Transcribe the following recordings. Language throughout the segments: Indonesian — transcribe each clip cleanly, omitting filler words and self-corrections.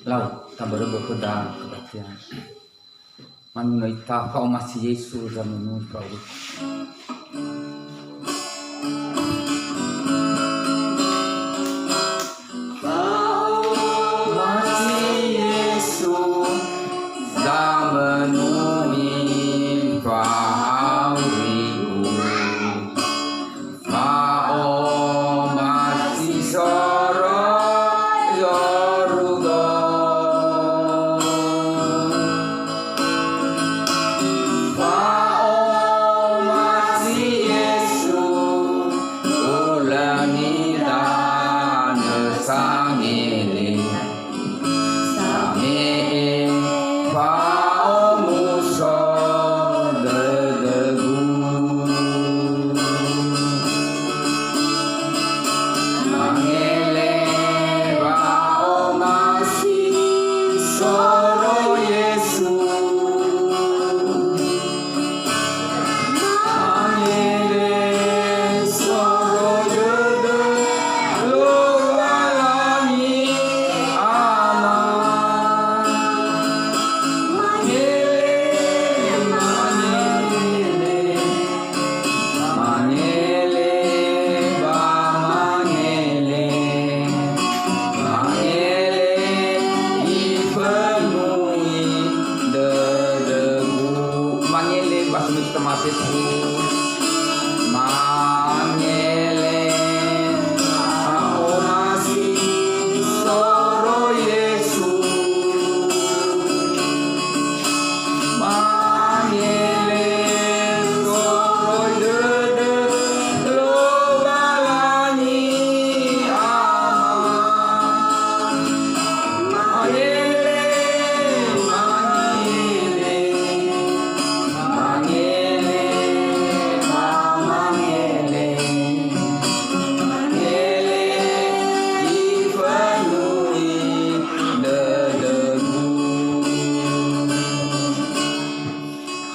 Lau tabar berkuda kebatian. Manunai ta kau masih Yesus zaman kau.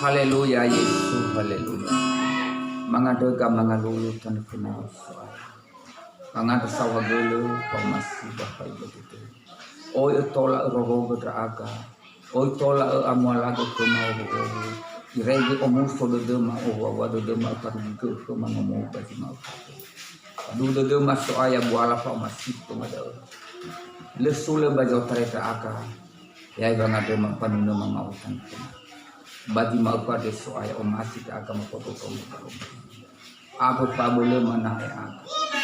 Haleluya Yesus, haleluya. Mangadega mangalulu tan kenal soal. Mangada sawa gelu pamasi bapai begitu. Oi tola rogo bedraga. Oi tola amwalaga kemau rogo. Irege omuso de dema owa de dema parungke ke mangomo bagi mau. Du de dema soaya buala pamasi pemada. Lesule bajo tareta aka. Yai bangade panuna mau tan. Bagi mau pada soaya omasi ke agama kotokom kalau apa pabule mana ya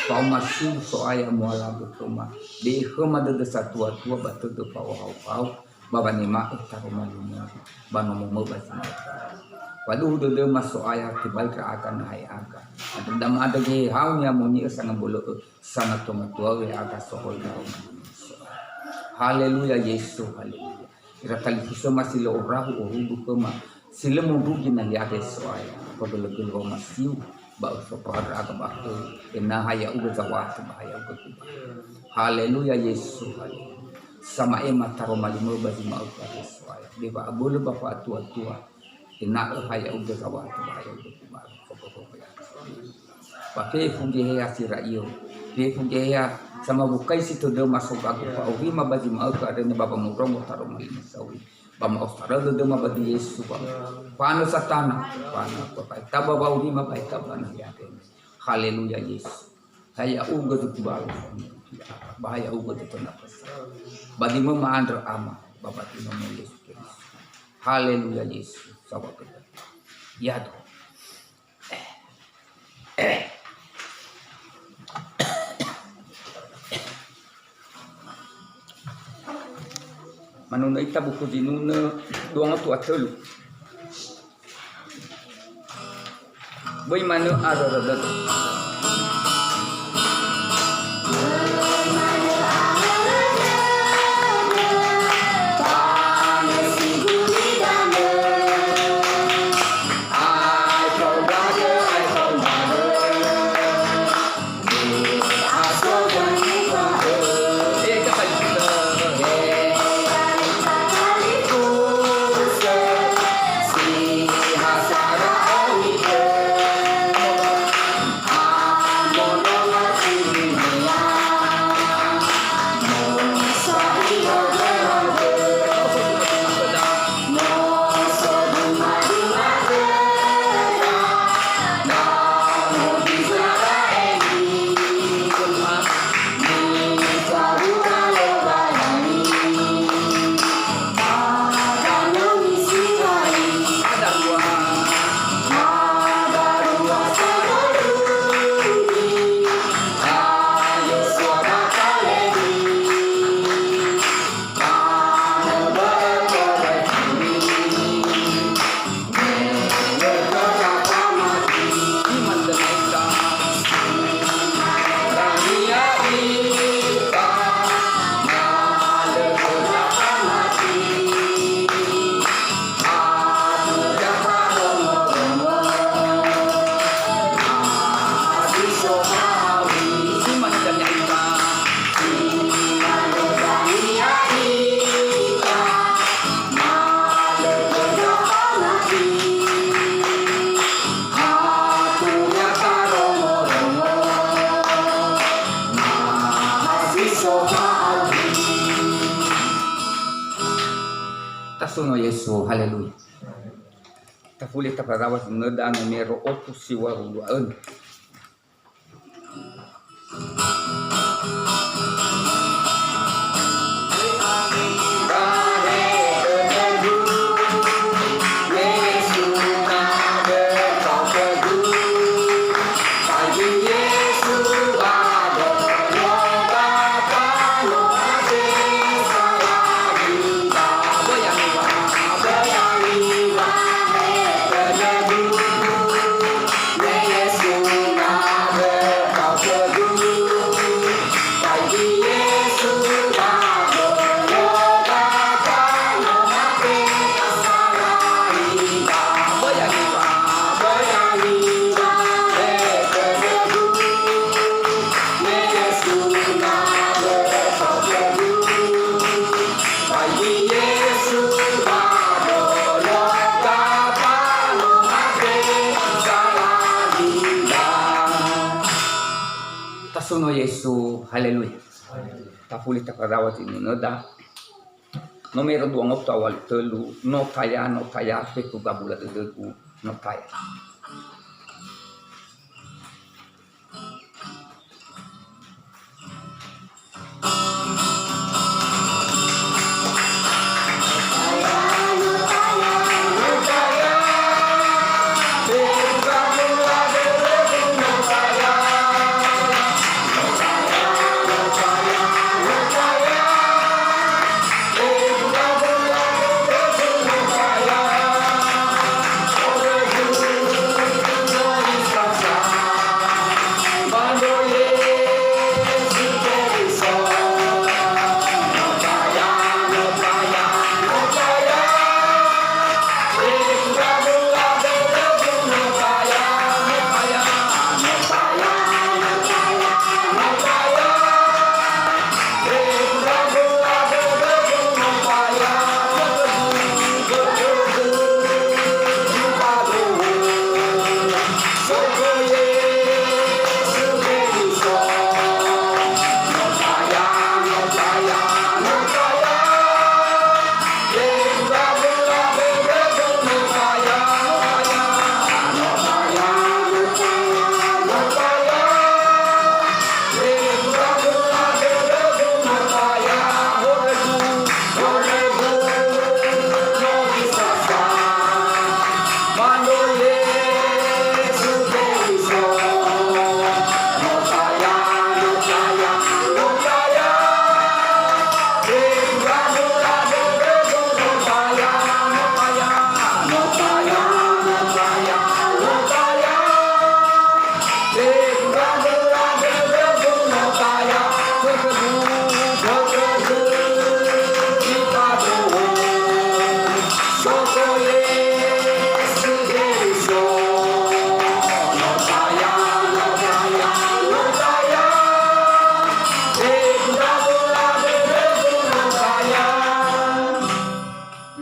kau masih soaya muala bertoma di hema de satu tua batu de pau baba ni ma taruma lunya bano mo basi waduh de masuk ayat tibal ka akan hai aga adam ada ge haunya muni sang bolo sana to matua we aga sohol na haleluya Yesus haleluya ira kali kisoma silo orahu orudu kema silo mundu gina liate soaya kodol gelo masiu ba so para aga ba ena haya uga zawat bahaya uga kuba haleluya Yesus haleluya sama ema taroma limo basi mau ka soaya deba bolo bapa tua ina haya uga zawat bahaya uga kuba pakai funge ya siraio dia funge ya sama bukai situ de masuk aku pa uvi mabaji mau ka ada ni bapa murong taro mali sawi bama ostara de mabadi Yesus ba pano satana pano pa taba ba uvi mabai taba na ya haleluya Yesus haya uga tu bal bahaya uga tu napas bagi memaandra ama bapa tino Yesus Kristus haleluya Yesus sawa ka ya do manuna ita buku dinuna doang tu atelu boy manu ada Tasuno Yesus haleluya tafuli taparawas neda numero 8 siwa ruan Tasuno Yesus haleluya tafuli taparawat ini neda nomero 2 awal telu no kaya pe ku gabula deku no kaya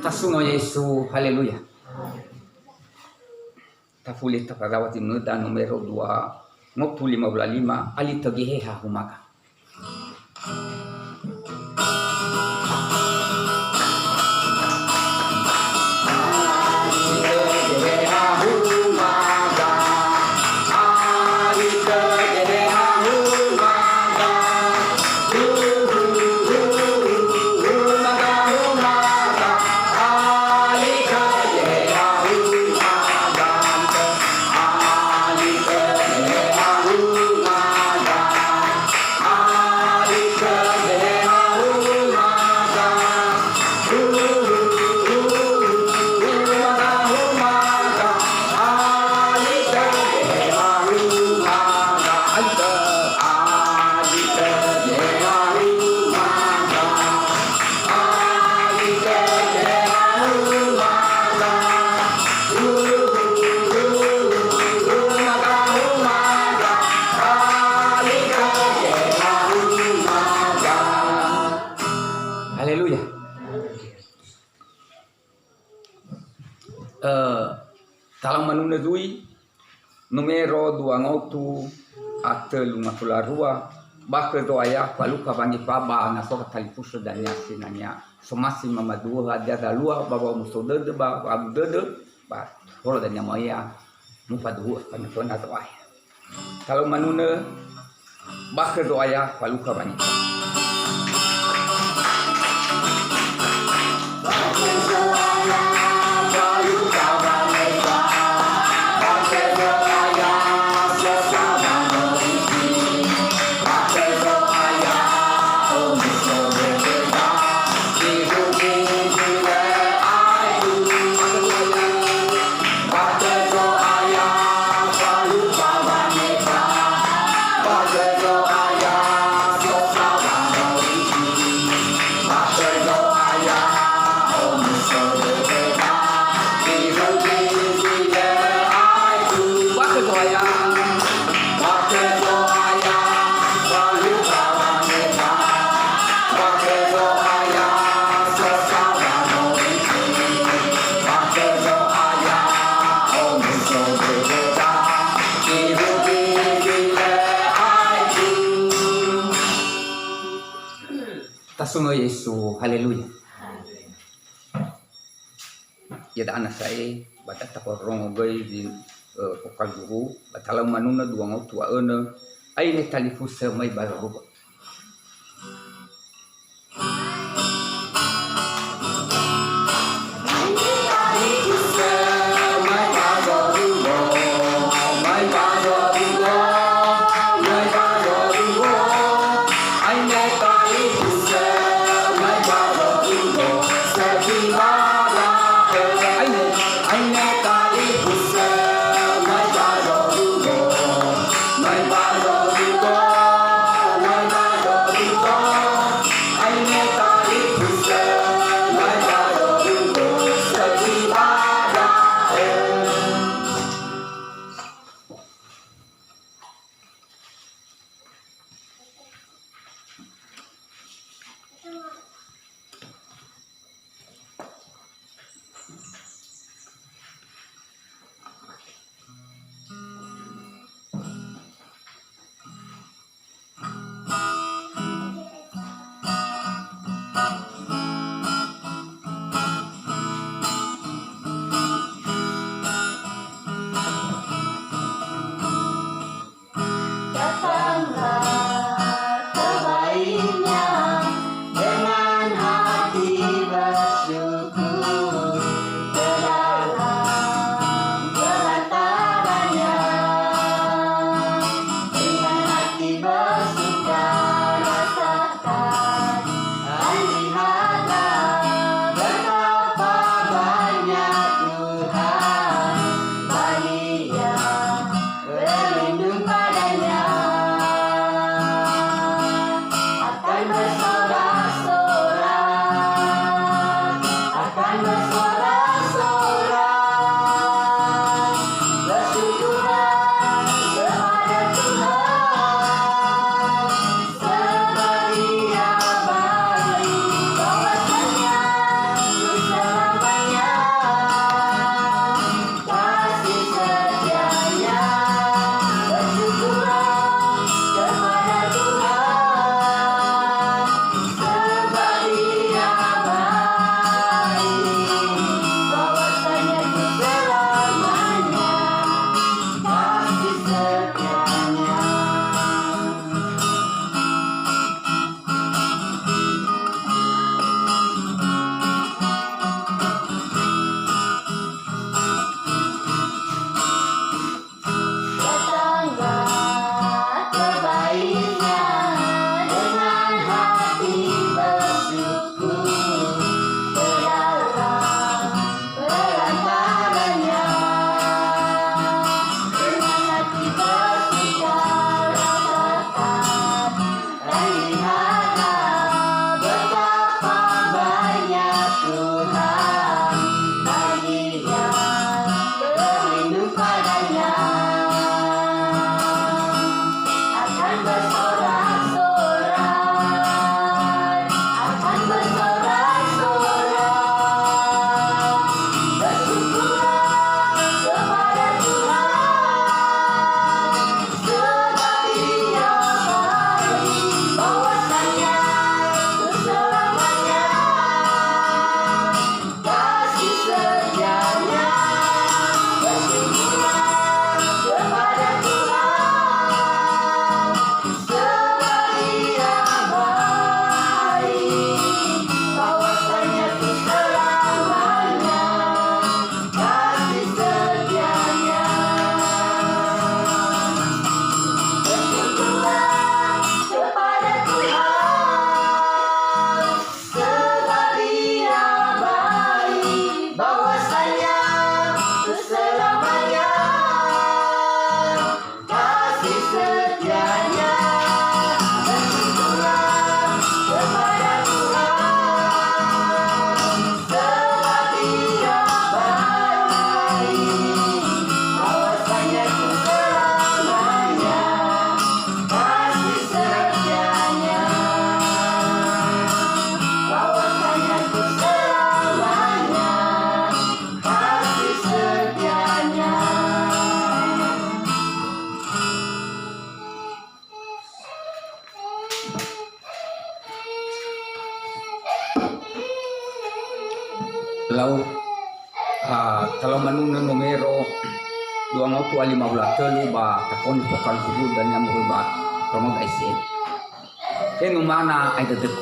Tasungo Yesu, haleluya. Tafuli taparawati muda numero 2 ngopu 55 alito giheha humaga. Haleluya. Talang manuna dui numero 2 ngotu ate lunga tularua baka do ayah paluka bangi paba na soka talipuso dan nyasi nanya somasi mama dua ada dalua baba musodede ba abu dede ba hola dan nyamaya mupa dua panetona do ayah kalau manuna baka do ayah paluka bangi Tasungo Yesu, haleluya. Ya da anak saya bata takorong gai di pokal guru batala manuna 2 ngotu aena ai ne talifusa mai baruba. Lau kalau manuna numero 253 ba takon pokal kudu dan yang berubah kamu guys ini mana ada dek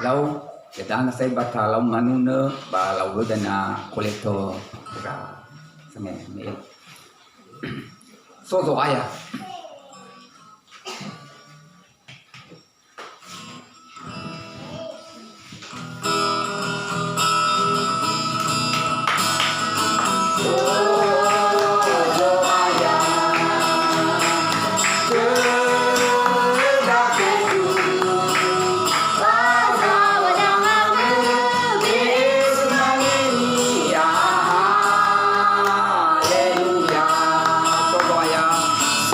lau kita na say bata lau manuna ba lau na kolektor ra same me so aya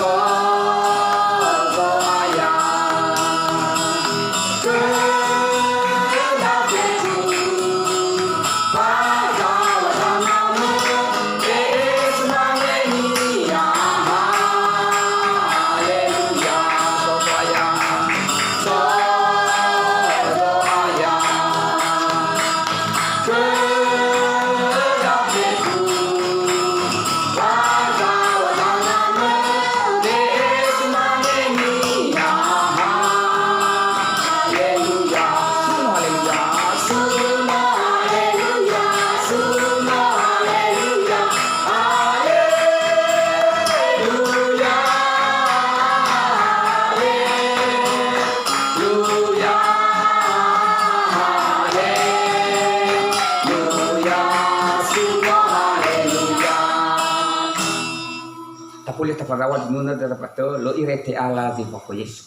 So tapuli taparawat nuna darapato lo irete ala di poko Yesu.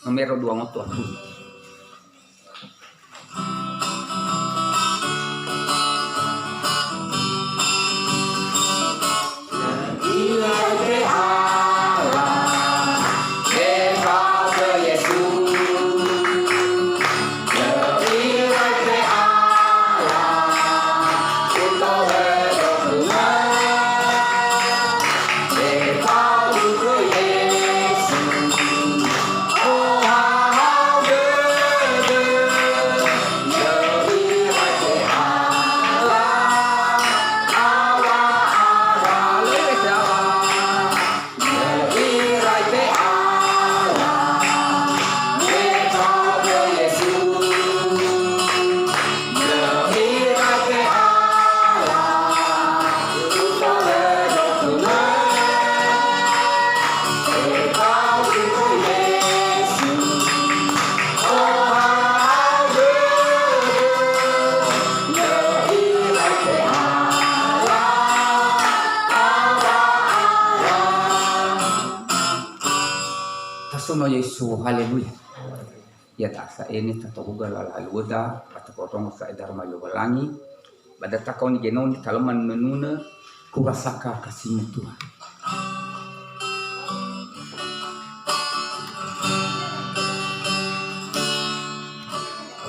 Numero 2 ngoto aku. Suno Yesu, haleluya. Ya tak ini tatohuga laluda patapotong sa dharma lubalangi. Pada takau ni genon talaman menuna kurasaka kasih Tuhan.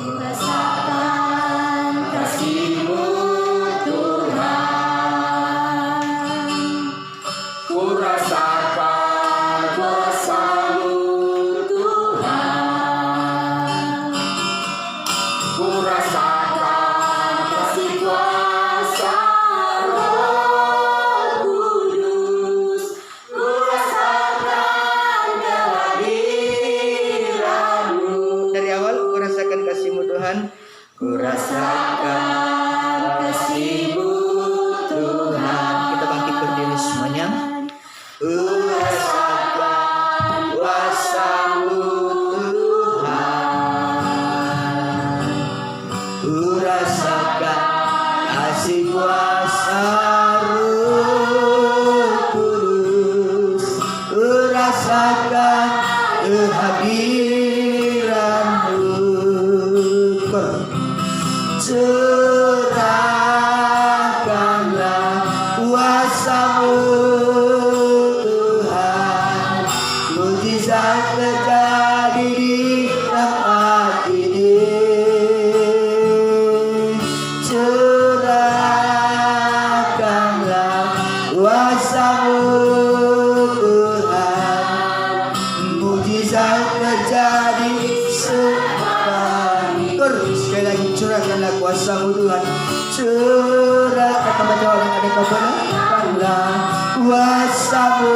Kurasakan kasih-Mu Tuhan, kurasakan kuasa-Mu Tuhan, kurasakan kasih kuasa Roh Kudus, kurasakan kehadiran-Mu. Dari awal kurasakan kasih-Mu Tuhan, Kurasakan kasih-Mu Tuhan. Kita bangkit berdiri semuanya. Kurasakan kuasa-Mu Tuhan, kurasakan kasih kuasa Roh Kudus, kurasakan kehadiran-Mu. Curahkanlah kuasa-Mu Tuhan, mujizat terjadi di tempat ini. Curahkanlah kuasa-Mu Tuhan, mujizat terjadi sekarang. Sekali lagi, curahkanlah kuasa-Mu Tuhan. Curahkan teman orang ada kebenaranlah kuasa-Mu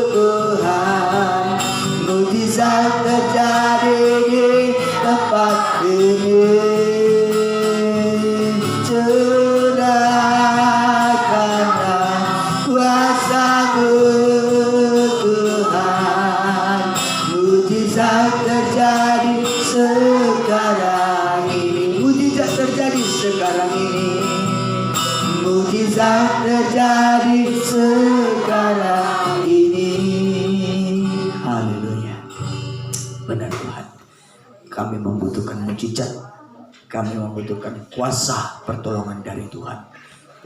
Tuhan, mujizat terjadi di tempat ini. Curahkanlah kuasa-Mu Tuhan, mujizat terjadi sekarang ini. Mujizat terjadi sekarang ini. Mujizat terjadi sekarang ini. Haleluya. Benar Tuhan, kami membutuhkan mujizat. Kami membutuhkan kuasa pertolongan dari Tuhan.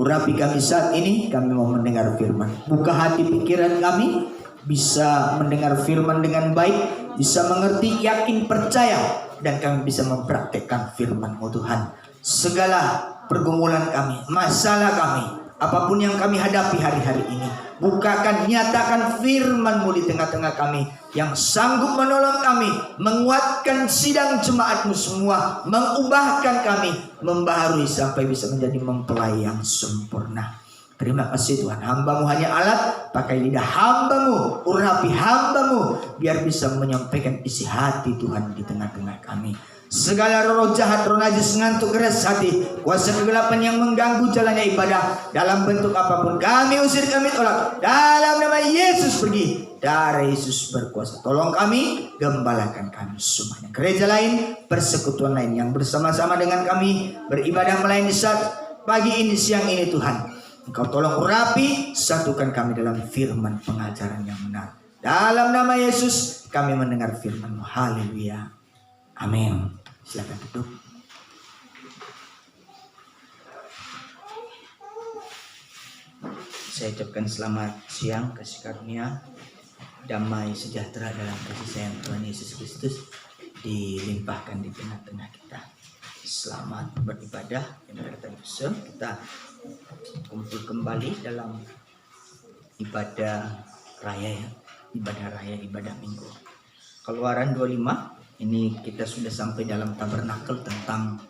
Urapi kami saat ini, kami mau mendengar firman. Buka hati pikiran kami, bisa mendengar firman dengan baik, bisa mengerti, yakin, percaya, dan kami bisa mempraktekkan firman-Mu Tuhan. Segala pergumulan kami, masalah kami, apapun yang kami hadapi hari-hari ini, bukakan, nyatakan firman-Mu di tengah-tengah kami yang sanggup menolong kami, menguatkan sidang jemaat-Mu semua, mengubahkan kami, membaharui sampai bisa menjadi mempelai yang sempurna. Terima kasih Tuhan, hamba-Mu hanya alat, pakai lidah hamba-Mu, urapi hamba-Mu, biar bisa menyampaikan isi hati Tuhan di tengah-tengah kami. Segala roh jahat, roh najis, ngantuk, keras hati, kuasa kegelapan yang mengganggu jalannya ibadah dalam bentuk apapun, kami usir, kami tolak dalam nama Yesus. Pergi, darah Yesus berkuasa. Tolong kami, gembalakan kami semuanya. Gereja lain, persekutuan lain yang bersama-sama dengan kami beribadah melayani saat pagi ini, siang ini Tuhan, Engkau tolong urapi, satukan kami dalam firman pengajaran yang benar. Dalam nama Yesus kami mendengar firman-Mu. Haleluya. Amin. Silakan duduk. Saya ucapkan selamat siang, kasih karunia, damai sejahtera dalam kasih sayang Tuhan Yesus Kristus dilimpahkan di tengah-tengah kita. Selamat beribadah yang berkata Yesus. Kita kumpul kembali dalam ibadah raya, ibadah minggu. Keluaran 25, ini kita sudah sampai dalam tabernakel tentang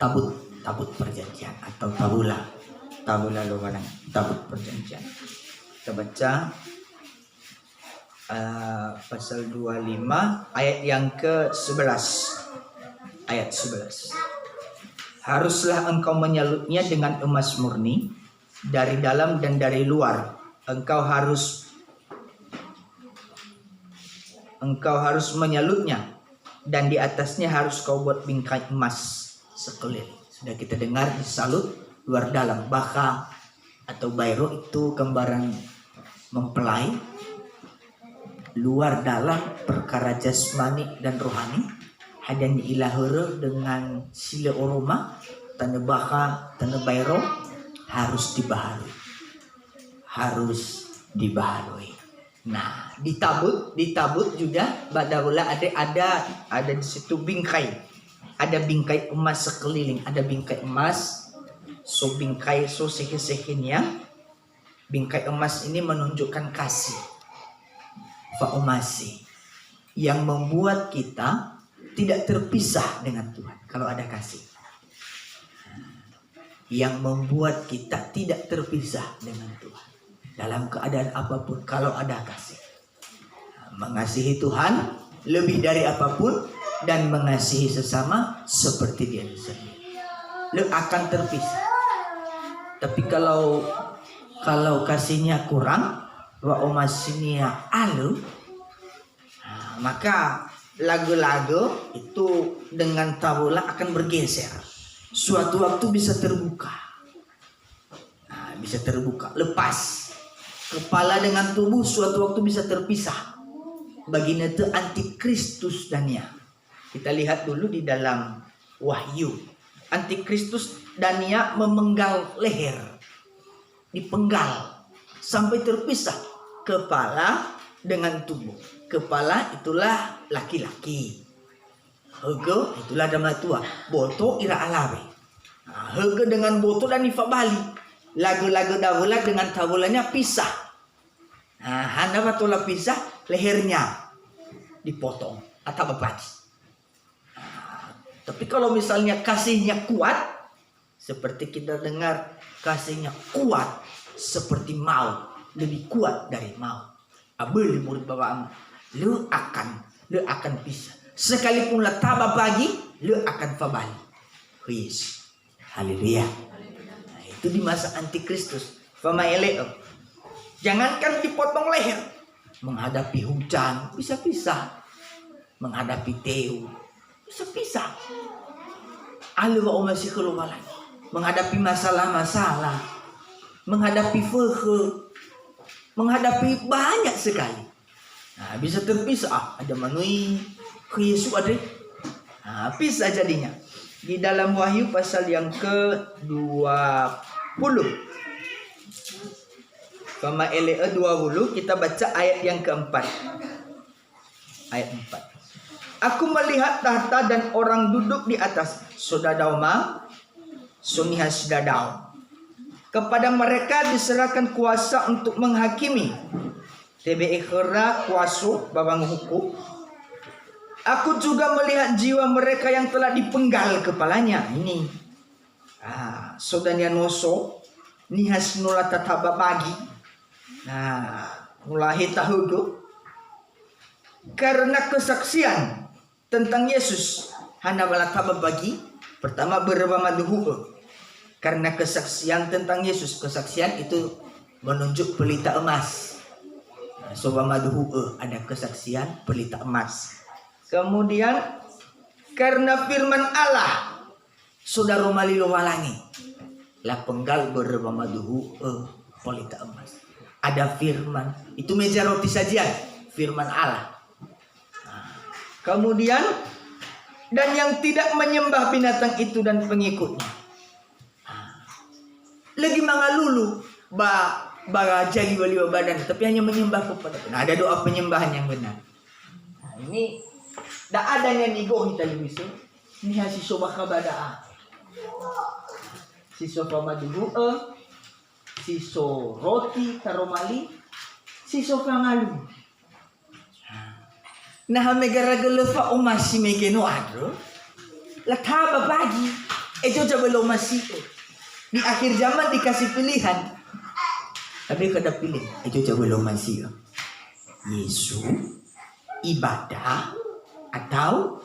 tabut perjanjian atau tabula lowalan, tabut perjanjian. Kita baca pasal 25 ayat yang ke-11. Ayat 11. Haruslah engkau menyalutnya dengan emas murni dari dalam dan dari luar. Engkau harus menyalutnya, dan di atasnya harus kau buat bingkai emas sekeliling. Sudah kita dengar disalut luar dalam. Baka atau bairo itu gambaran mempelai. Luar dalam perkara jasmani dan rohani. Hadan ilahura dengan sila oroma. Tanda baka, tanda bairo harus dibaharui. Nah, ditabut juga badaula ada di situ bingkai. Ada bingkai emas sekeliling, ada bingkai emas. So bingkai so sehin-sehinnya. Bingkai emas ini menunjukkan kasih. Faumasi. Yang membuat kita tidak terpisah dengan Tuhan kalau ada kasih. Yang membuat kita tidak terpisah dengan Tuhan dalam keadaan apapun kalau ada kasih. Mengasihi Tuhan lebih dari apapun dan mengasihi sesama seperti dia sendiri. Lu akan terpisah. Tapi kalau kasihnya kurang, wa omasinia alu, maka lagu-lagu itu dengan tabula akan bergeser. Suatu waktu bisa terbuka. Lepas. Kepala dengan tubuh suatu waktu bisa terpisah. Baginda itu antikristus Dania. Kita lihat dulu di dalam Wahyu. Antikristus Dania memenggal leher. Dipenggal. Sampai terpisah. Kepala dengan tubuh. Kepala itulah laki-laki. Hege itulah dama tua. Boto ira alawe. Hege dengan boto dan ifa bali. Lagu-lagu dahula dengan tabulanya pisah. Hana batola pisah, lehernya dipotong atau berbagi. Tapi kalau misalnya kasihnya kuat, seperti kita dengar kasihnya kuat seperti maut, lebih kuat dari maut. Abel murid bapak, lu akan pisah. Sekalipun lah tabah pagi, lu akan fabali. Yes. Haleluya. Nah, itu di masa antikristus. Famaeleo. Jangankan dipotong leher, menghadapi hujan bisa pisah, menghadapi teu bisa pisah. Alwa masih keluar lagi, menghadapi masalah-masalah, menghadapi fekhe, menghadapi banyak sekali. Nah, bisa terpisah. Ada manui ke Yesus ada. Nah, pisah jadinya. Di dalam Wahyu pasal yang ke-20. Kama LE 20 kita baca ayat yang keempat. Ayat 4. Aku melihat tahta dan orang duduk di atas. Sodadauma sunihas dadau. Kepada mereka diserahkan kuasa untuk menghakimi. TBE kera kuasa bawang hukum. Aku juga melihat jiwa mereka yang telah dipenggal kepalanya. Ini. Sodanya noso. Nihas nula tataba pagi. Nah, mulai tahudu karena kesaksian tentang Yesus hana balataba bagi pertama berwamaduhu. Karena kesaksian tentang Yesus, kesaksian itu menunjuk pelita emas. Nah, sobamaduhu ada kesaksian pelita emas. Kemudian karena firman Allah Saudara malilo walangi. La penggal bermamaduhu polita emas. Ada firman. Itu meja roti sajian. Firman Allah. Kemudian dan yang tidak menyembah binatang itu dan pengikutnya. Lagi mangalulu jadi wali badan, tapi hanya menyembah kepada. Nah, ada doa penyembahan yang benar. Nah, ini tidak ada yang nigo kita bisa. Ini hasil soba kabadaa. Siso pamaduhu siso roti taromali, siso pangalu. Nah, megara gelefa umasi megeno adro. Lataba bagi. Ejo jabalo masih. Di akhir zaman dikasih pilihan. Tapi kada pilih. Ejo jabalo masih. Yesus ibadah atau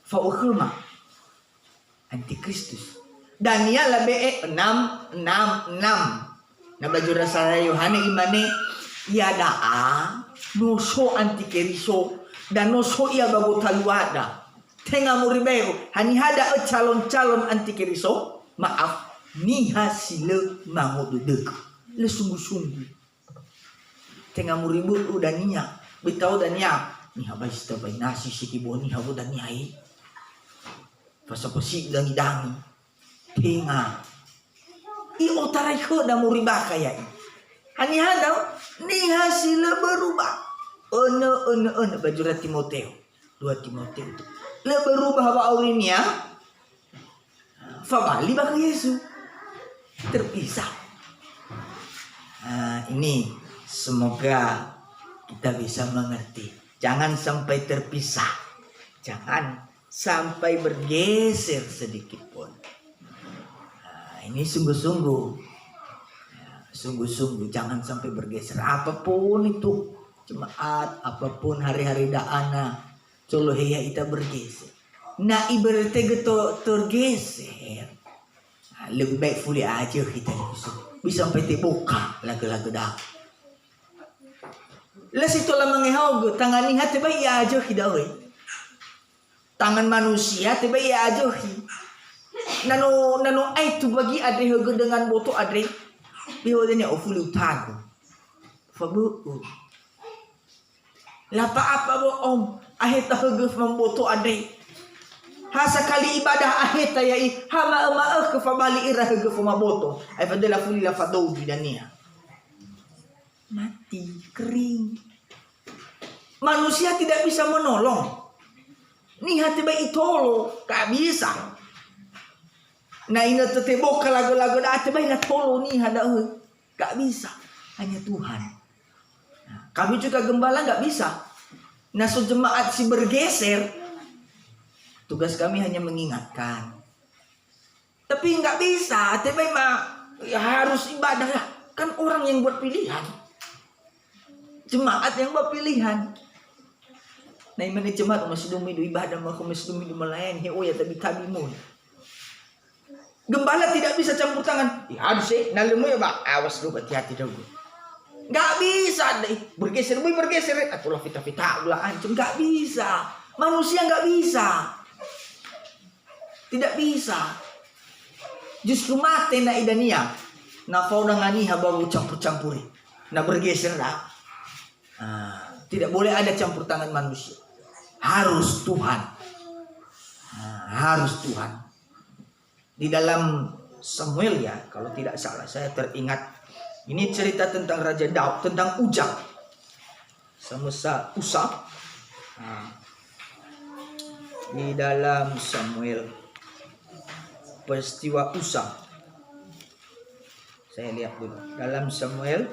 faukhulma antikristus. Daniel labe 6. Nabajura sa Yohane imane yadaa noso antikristo dan noso ia bago taluada. Tenga muribego hani hada calon-calon antikristo maaf niha sile mangududek le sungguh-sungguh. Tenga muribu udah niya bitau dan niya ni habis tabay nasi sikiboni habo dan niyai pasapasi dan idangi tenga i otaray ko da muriba kaya hani hada niha sile berubah ono bajurat Timoteo 2 Timoteo le berubah ba aurinia fabali ba ke Yesus terpisah. Ini semoga kita bisa mengerti. Jangan sampai terpisah. Jangan sampai bergeser sedikit pun. Ini sungguh-sungguh. Sungguh-sungguh jangan sampai bergeser. Apapun itu. Jemaat, apapun hari-hari da'ana. Coloheya kita bergeser. Nah ibaratnya gitu tergeser. Lebih baik fully aja kita bisa sampai terbuka lagu-lagu dah. Las itulah mengehau tangan ni hati baik ya aja kita we. Tangan manusia tiba ya aja hi. Nano ai tu bagi ada harga dengan boto ada. Biho dia ofulu tago. Fabu. Lapa apa bo om ahit harga memboto ada. Hasa kali ibadah ahit tayai hama ke fabali irah ke fumaboto ay fadela fulila fadodi dania mati kering. Manusia tidak bisa menolong. Nih hati baik itolo tak bisa. Nah ini tetebo kalago-lago dah hati baik tolo nih ada gak bisa. Hanya Tuhan. Nah, kami juga gembala gak bisa. Nah so jemaat si bergeser. Tugas kami hanya mengingatkan. Tapi nggak bisa. Tapi ya harus ibadah. Kan orang yang buat pilihan. Jemaat yang buat pilihan. Nah ini jemaat masih dumi ibadah. Masih dumi melayani. Oh ya tapi mun. Gembala tidak bisa campur tangan. Ya harus nalemu ya pak. Awas lu hati-hati dulu. Nggak bisa deh. Bergeser. Atulah fita-fita. Ulah ancam. Nggak bisa. Manusia nggak bisa. Tidak bisa. Justru mati na idania. Na fauna ngani hababu campur-campuri. Na bergeser dah. Tidak boleh ada campur tangan manusia. Harus Tuhan. Harus Tuhan. Di dalam Samuel ya, kalau tidak salah saya teringat. Ini cerita tentang Raja Daud, tentang Ujang. Semasa Usa. Di dalam Samuel. Peristiwa Usa. Saya lihat dulu. Dalam Samuel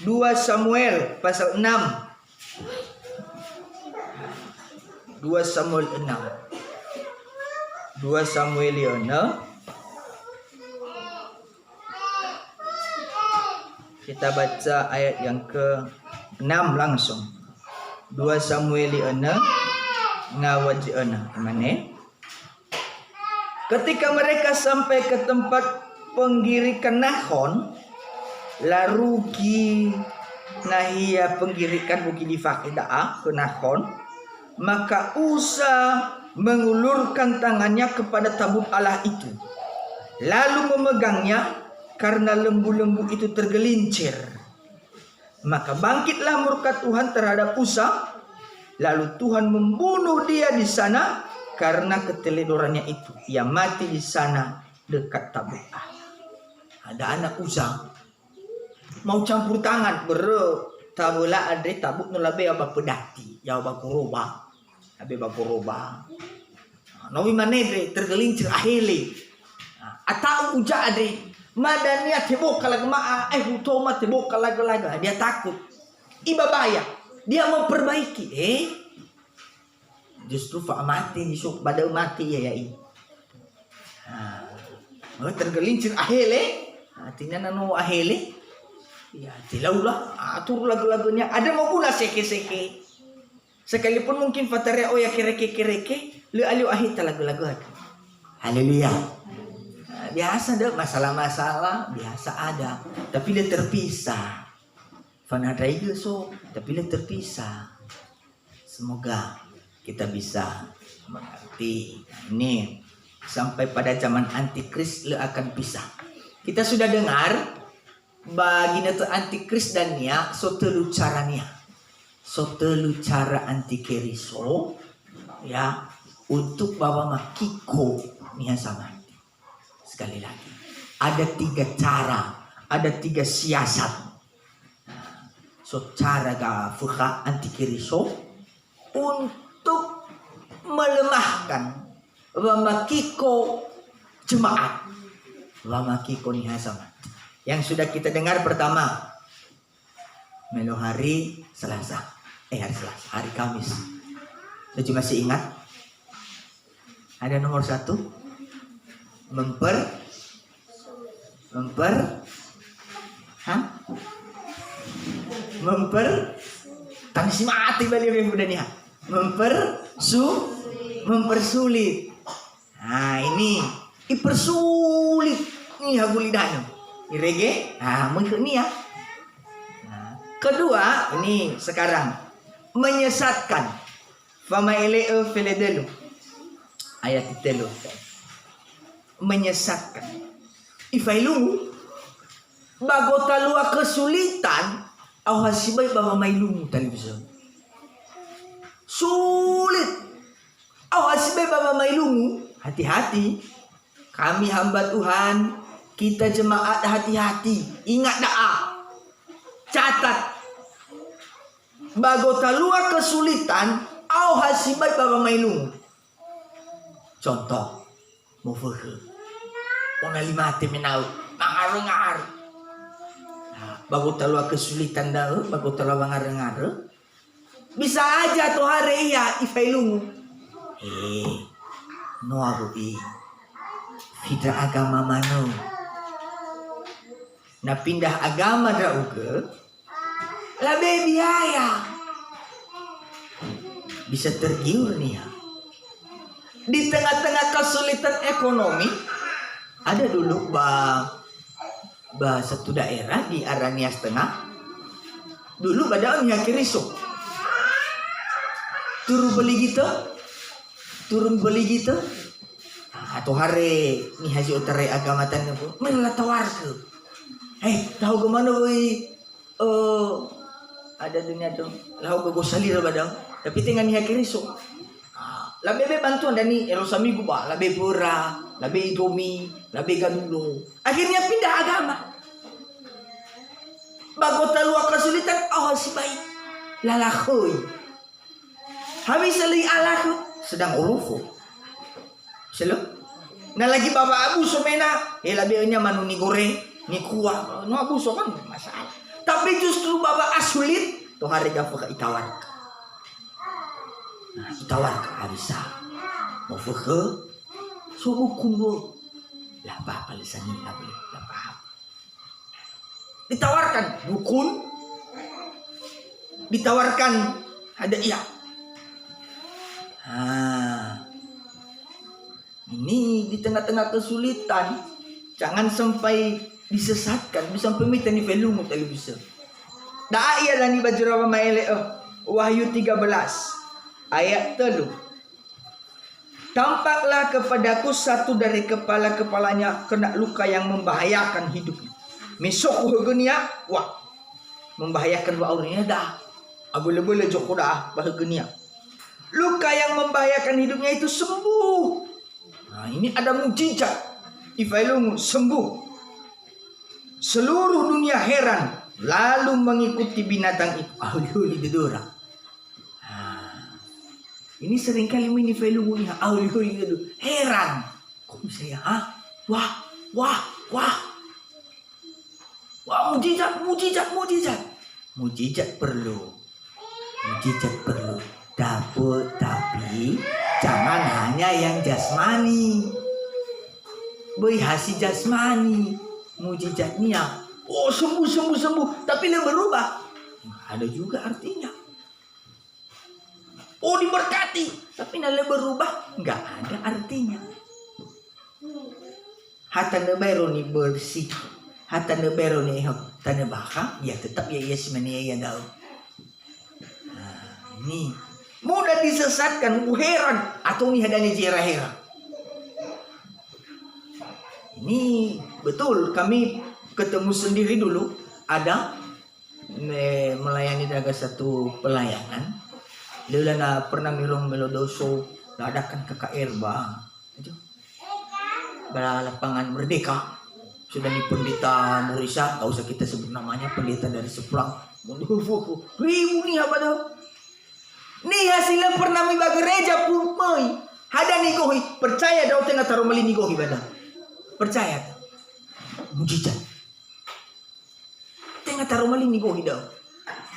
2 Samuel pasal 6. 2 Samuel 6. 2 Samuel kita baca ayat yang ke-6 langsung. 2 Samuel ngawaji mana? Ketika mereka sampai ke tempat penggirikan Nahon, larugi nahia penggirikan buki di Fakidah ke Nahon, Maka Uza mengulurkan tangannya kepada tabut Allah itu, lalu memegangnya karena lembu-lembu itu tergelincir. Maka bangkitlah murka Tuhan terhadap Uza, lalu Tuhan membunuh dia di sana karena keteledorannya itu. Ia mati di sana dekat tabut Allah. Ada anak Uza mau campur tangan tabula adre tabut nulabe apa pedati ya bakuroba abe bakuroba nawi manedre tergelincir ahele atau uja adre madania tebok kalag maa hutoma tebok kalag dia takut ibabaya dia mau perbaiki justru fa mati disuk badau mati ya ini tergelincir ahele artinya nano ahele ya tilaulah atur lagu-lagunya ada mau pula seke-seke sekalipun mungkin fatare oh ya kereke lu alu ahita lagu-lagu haleluya biasa ada masalah-masalah biasa ada tapi dia terpisah fanada itu so tapi dia terpisah. Semoga kita bisa mengerti ini sampai pada zaman antikris lu akan pisah. Kita sudah dengar baginda tu antikris dan nia sotelu caranya sotelu cara antikriso ya untuk bawa makiko nia sama sekali lagi ada 3 cara ada 3 siasat so cara ga fuka antikriso untuk melemahkan bawa makiko jemaat bawa makiko nia sama. Yang sudah kita dengar pertama melo hari Selasa hari Kamis. Saya masih ingat ada nomor 1 tangsi mati balik budanya mempersulit. Nah ini dipersulit nih hagulidano irege, mengikut ni ya. Kedua, ini sekarang menyesatkan. Fama eleo feledelu. Ayat itu menyesatkan. Ifailumu bagota lua kesulitan awasibai bama mailumu tali bisa. Sulit. Awasibai bama mailumu, hati-hati. Kami hamba Tuhan, kita jemaat hati-hati. Ingat doa. Catat. Bagota luar kesulitan. Au hasibai baba mailu. Contoh. Mufuhu. Ona limate menau. Ngar-ngar. Bagota luar kesulitan dah. Bagota luar ngar-ngar. Bisa aja tuh hari ya. Ifailu. No abubi. Fitra agama mano. Nah pindah agama dah uga lebih biaya bisa tergiur nih ya. Di tengah-tengah kesulitan ekonomi ada dulu satu daerah di Aranias Tengah dulu badal nyakiri sok turun beli gitu atau hari nih haji utara agama tanya pun melatawar ke tahu kemana boy? Ada dunia tu. Lau go salir badang. Tapi tinggal ni akhir esok. Labe bantuan dan ni erosami gua, labe pura, labe domi, labe gadulo. Akhirnya pindah agama. Bagota luar kesulitan, si baik. Lalakhoy. Habis seli alah sedang urufu. Selo. Nah lagi baba abu somena, labe nya manu ni goreng. Ni kuah, no abuso kan masalah. Tapi justru baba asulit, tuh hari gafu ka itawar. Nah, itawar ka harisa. Mau fuke, subuh kumbo. Lah apa lisan ini lah boleh, lah paham. Ditawarkan dukun, ditawarkan ada iya. Ini di tengah-tengah kesulitan, jangan sampai disesatkan bisa pemita ni velumu televisi. Daa iya dan ibajura maele Wahyu 13 Ayat 3. Tampaklah kepadaku satu dari kepala-kepalanya kena luka yang membahayakan hidupnya. Mesok hugenia, wah, membahayakan wa aurnya dah. Abule-bule joko dah bahagenia. Luka yang membahayakan hidupnya itu sembuh. Nah, ini ada mujizat. Ifailungu sembuh. Seluruh dunia heran lalu mengikuti binatang itu. Ahuli gedora. Ini seringkali ini filmnya ahuli gitu. Heran. Kok bisa ya? Wah, mujizat. Mujizat perlu. Tapi jangan hanya yang jasmani. Hasil jasmani. Mujizatnya. Oh, sembuh. Tapi dia berubah. Ada juga artinya. Oh, diberkati, tapi nala berubah, nggak ada artinya. Hatta nebero ni bersih, hatta nebero ni tanah baka, ya tetap ya yes mania ya daw. Nah, ini mudah disesatkan, heran atau ni hadanya jera-hera. Ini betul, kami ketemu sendiri dulu, ada melayani daga satu pelayanan. Lula na pernah mirong melodoso adakan KKR ba itu lapangan Merdeka sudah di pendeta Murisa, gak usah kita sebut namanya, pendeta dari Seberang. Ribu nih apa tuh nih hasilnya pernah miba gereja pun mai ada nih gohi percaya daw tengah taruh meli nih gohi bada percaya mujizat tengah taruh meli nih gohi daw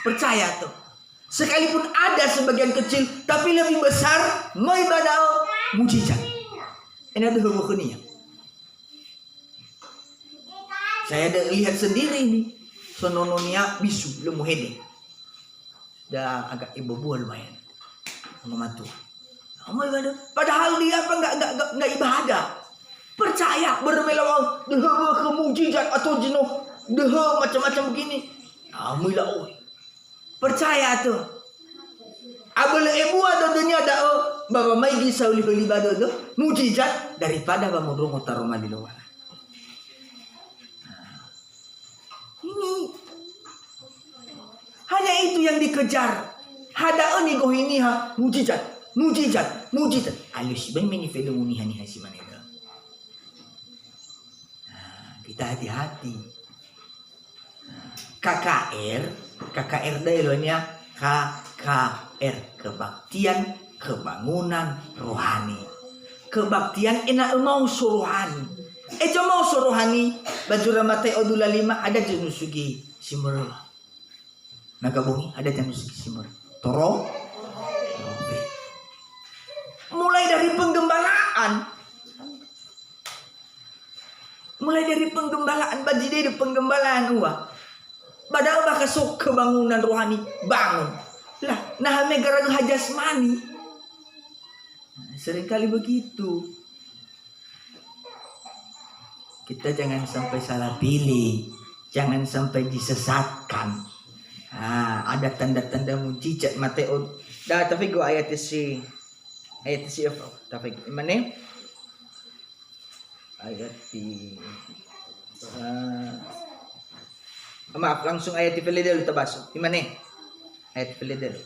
percaya tuh. Sekalipun ada sebagian kecil, tapi lebih besar, mai badao mujizat. Ini ada hubungannya. Saya ada lihat sendiri ini, sonononia bisu lemu hede. Dah agak ibu buah lumayan, membantu. Mai badao. Padahal dia apa nggak ibadah, percaya bermelawang, deh mujizat atau jino, deh macam-macam begini. Mai lah oi. Percaya tuh. Abel ibu ada dunia ada bapa mai bisa uli bado tuh mujizat daripada bamudung utaroma di luar. Ini hanya itu yang dikejar. Hada oni go ini ha mujizat. Alus ben meni film uni hani hasi mana itu. Kita hati-hati. KKR dailonya KKR, kebaktian kebangunan rohani. Kebaktian enak mau suruhani. Mau suruhani bajura mate odula 5 ada jenusugi simur. Nagabungi ada jenusugi simur. Toro. Mulai dari penggembalaan bajide penggembalaan uang. Padahal bakal sok kebangunan rohani bangun. Lah, nah megara hajasmani. Seringkali begitu. Kita jangan sampai salah pilih, jangan sampai disesatkan. Ada tanda-tanda mujizat Mateo. Dah tapi gua ayat si apa? Tapi mana? Ayat di maaf, langsung ayat Filedelu tabas. Di mana? Ayat Filedelu.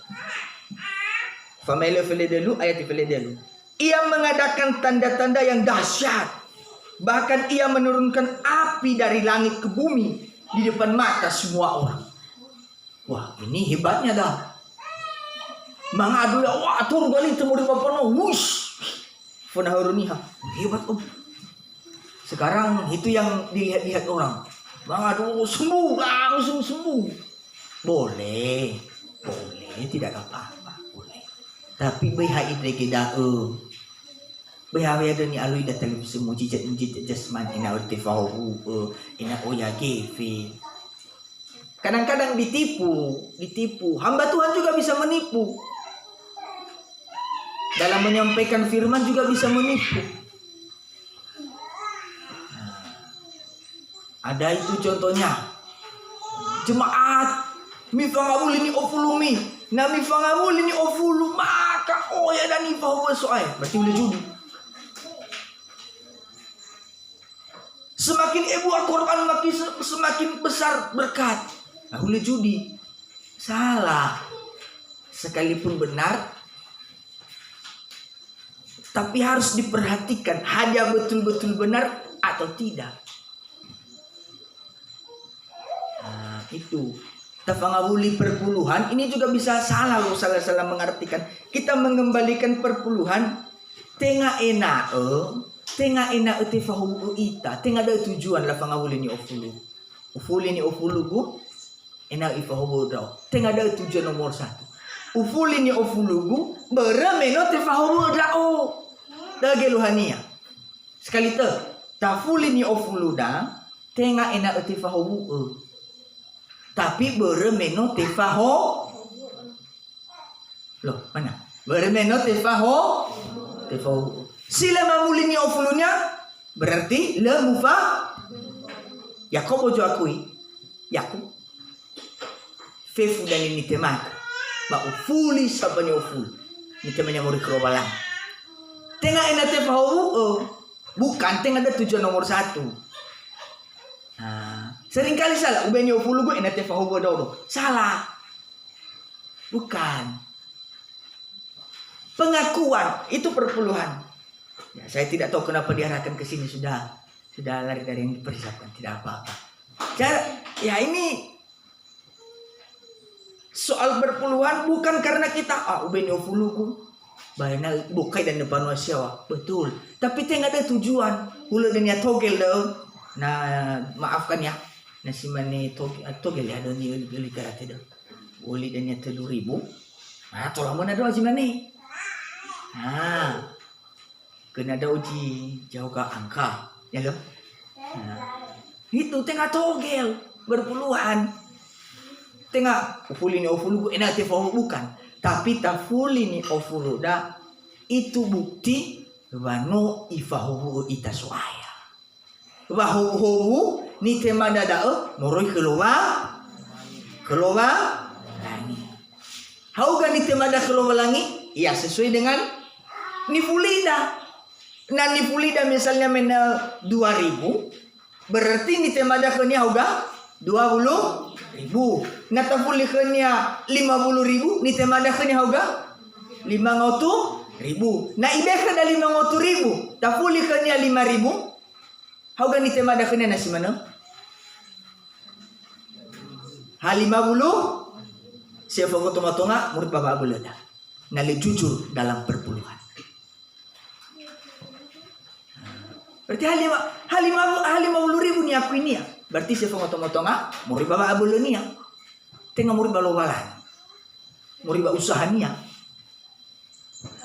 Family Filedelu, ayat Filedelu. Ia mengadakan tanda-tanda yang dahsyat. Bahkan ia menurunkan api dari langit ke bumi di depan mata semua orang. Wah, ini hebatnya dah. Mangadu ya, wah, tur balik temu di papono. Wush. Funahuruniha. Hebat om. Sekarang itu yang dilihat-lihat orang. Aduh, sembuh, langsung sembuh. Boleh, tidak apa-apa, boleh. Tapi BHI kita BHI ada ni alui datang semua mujizat jasman ina urtifahu ina oya gefe. Kadang-kadang ditipu. Hamba Tuhan juga bisa menipu. Dalam menyampaikan firman juga bisa menipu. Ada itu contohnya. Jemaat mifangabul ini ofulumi. Na mifangabul ini ofulu maka ya dan ifahu soal berarti boleh judi. Semakin ibu Al-Quran semakin besar berkat. Nah, boleh judi. Salah. Sekalipun benar, tapi harus diperhatikan hanya betul-betul benar atau tidak. Nah, itu. Tafangabuli perpuluhan ini juga bisa salah loh, salah mengartikan. Kita mengembalikan perpuluhan tengah enak utifahu ita, tengah ada tujuan la fangabuli ni ofulu. Ufuli ni ofulu bu enak ifahu do. Tengah ada tujuan nomor 1. Ufuli ni ofulugu berameno tefahu dao dageluhania sekali te tafuli ni ofuluda tenga ena tefahu tapi berameno tefahu loh mana berameno tefahu sila mamuli ni ofulunya berarti le mufa Yakobo jo akui Yakub fefu dan ini temaka ba ufuli sabanya uful ni temannya muri kerobalan tengah enate fahu bukan tengah ada tujuan nomor 1. Nah, seringkali salah ubeni ufulu go enate fahu bodoh salah bukan pengakuan itu perpuluhan ya, saya tidak tahu kenapa diarahkan ke sini sudah lari dari yang dipersiapkan tidak apa-apa ya ini soal berpuluhan bukan karena kita ubeni ofuluku bayana bukai dan depan wasyawa betul tapi tengah ada tujuan hulu dan ya togel dong nah maafkan ya nasi mani togel ya dong ni beli karate dong uli dan ya 3.000 nah tolong mana doa simani nah kena ada uji jauh ke angka ya dong nah, itu tengah togel berpuluhan tengah ufuli ni ofulu enak tefahu bukan tapi tafuli ni ofulu da itu bukti wano ifahu ita suaya wahu ni temada da moroi keluar langi hauga ni temada keluar langi ya sesuai dengan nifulida nah nifulida misalnya mena 2.000 berarti ni temada ke ni hauga 20.000 natafuli kenya 50.000 ni temada kenya hauga 500.000 na ibeka da 500.000 tafuli kenya 5.000 hauga ni temada kenya nasi mana ha 50 siapa gotonga murid bapak bulada nali jujur dalam perpuluhan berarti hal 50.000 ni aku ini ya berarti siapa ngotong-ngotong murid bapak abulenia tengah murid balowalan murid usahanya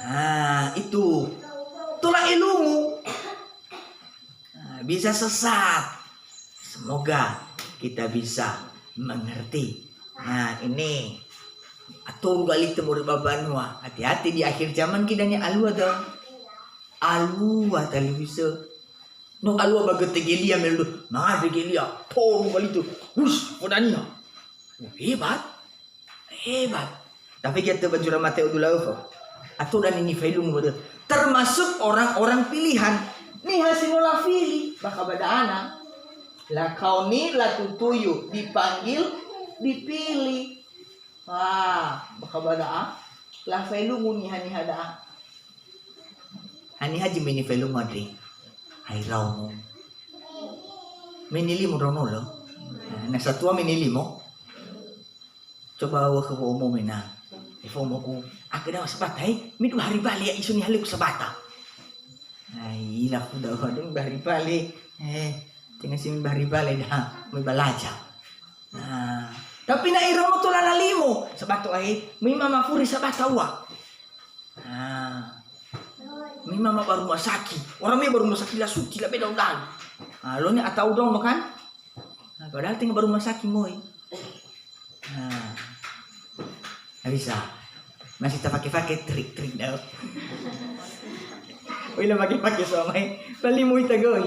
nah itu tulah ilmu bisa sesat semoga kita bisa mengerti nah ini atau kali murid bapak nuah hati-hati di akhir zaman kita ni alwa tali bisa no alwa baga tegelia meldo nah tegelia toru kali tu hus podania hebat tapi kita bajura Mateo dulu atau dan ini filum termasuk orang-orang pilihan nih hasinula fili baka bada anak lah kau ni lah tutuyu dipanggil dipilih baka bada lah filum ni hani hada hani haji mini filum madri hai rauno minilimo rauno lo nasa tua minilimo coba awak ke umum mena ifomo ku aku dah sebatai mi 2 hari balik isu ni halik sebata ai lah ku dah dong hari balik tengah sini hari balik dah mi balaja nah tapi na irono to lalimo sebatu ai mi mama furi sebata wa mi mama baru masaki orang mi baru masaki lah suci lah beda udah lo ni atau dong makan padahal tinggal baru masaki moy bisa masih tak pakai trik dah. Wila pakai suamai pali mu itagoy.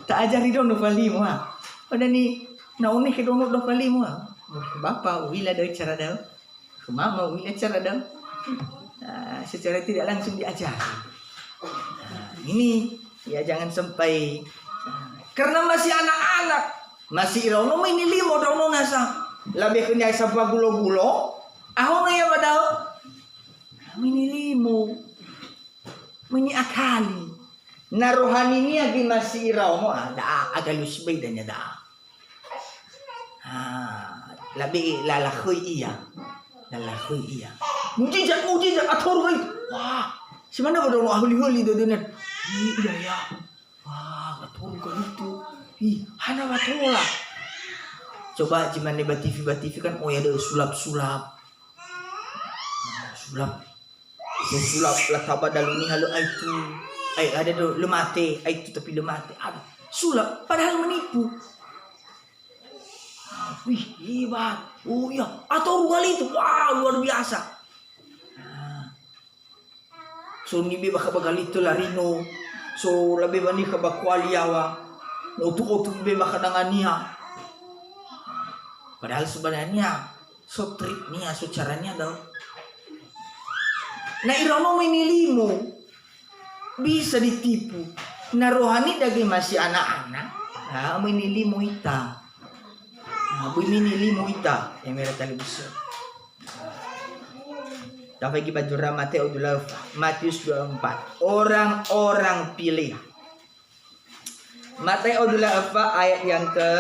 Tak ajari dong no pali mu Pada ni nauni ke dong no pali mu Bapa wila dah cara dah. Mau ini acara dong. Secara tidak langsung diajari. Ini ya jangan sampai karena masih anak-anak, masih irono ini limo dono nasa. Lebih kena sampai gulo-gulo. Ako na ba daw? Minilimo. Miniakali. Narohani niya gimasiraw mo. Agalus bay da niya da. Labi lalakoy iya. Lalakoy iya. Mujijak. Ator bay. Wah. Si mana ba daw ahuli-huli do doon? Iya ya. Wah, ator ka dito. Hana ba tola? Coba cuman di TV kan ya ada sulap-sulap. Sulap lah taba dalu ni halo itu. Ada do lemate, itu tapi lemate. Ada sulap padahal menipu. Wih, hebat. Oh iya, atau kali itu. Wah, luar biasa. So ni be baka bagali to larino. So labi bani ka bakwaliawa. Utuk be baka dangania. Padahal sebenarnya so trip niya, so caranya daw. Na irono minilimu bisa ditipu. Na rohani dagi masih anak-anak. Minilimu ita. Minilimu ita. Yang mereka tali besar. Tapi kita jura Matius 24. Orang-orang pilih. Matius 24 ayat yang ke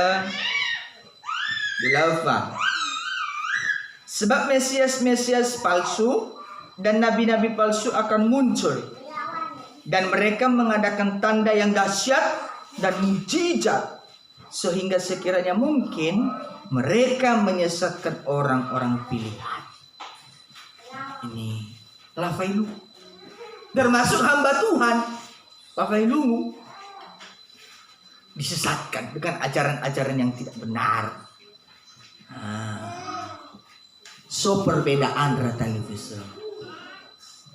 8. Sebab Mesias palsu dan nabi-nabi palsu akan muncul, dan mereka mengadakan tanda yang dahsyat dan mujizat, sehingga sekiranya mungkin mereka menyesatkan orang-orang pilihan. Ini lafailu, termasuk hamba Tuhan. Lafailu disesatkan dengan ajaran-ajaran yang tidak benar. So perbedaan rata televisi.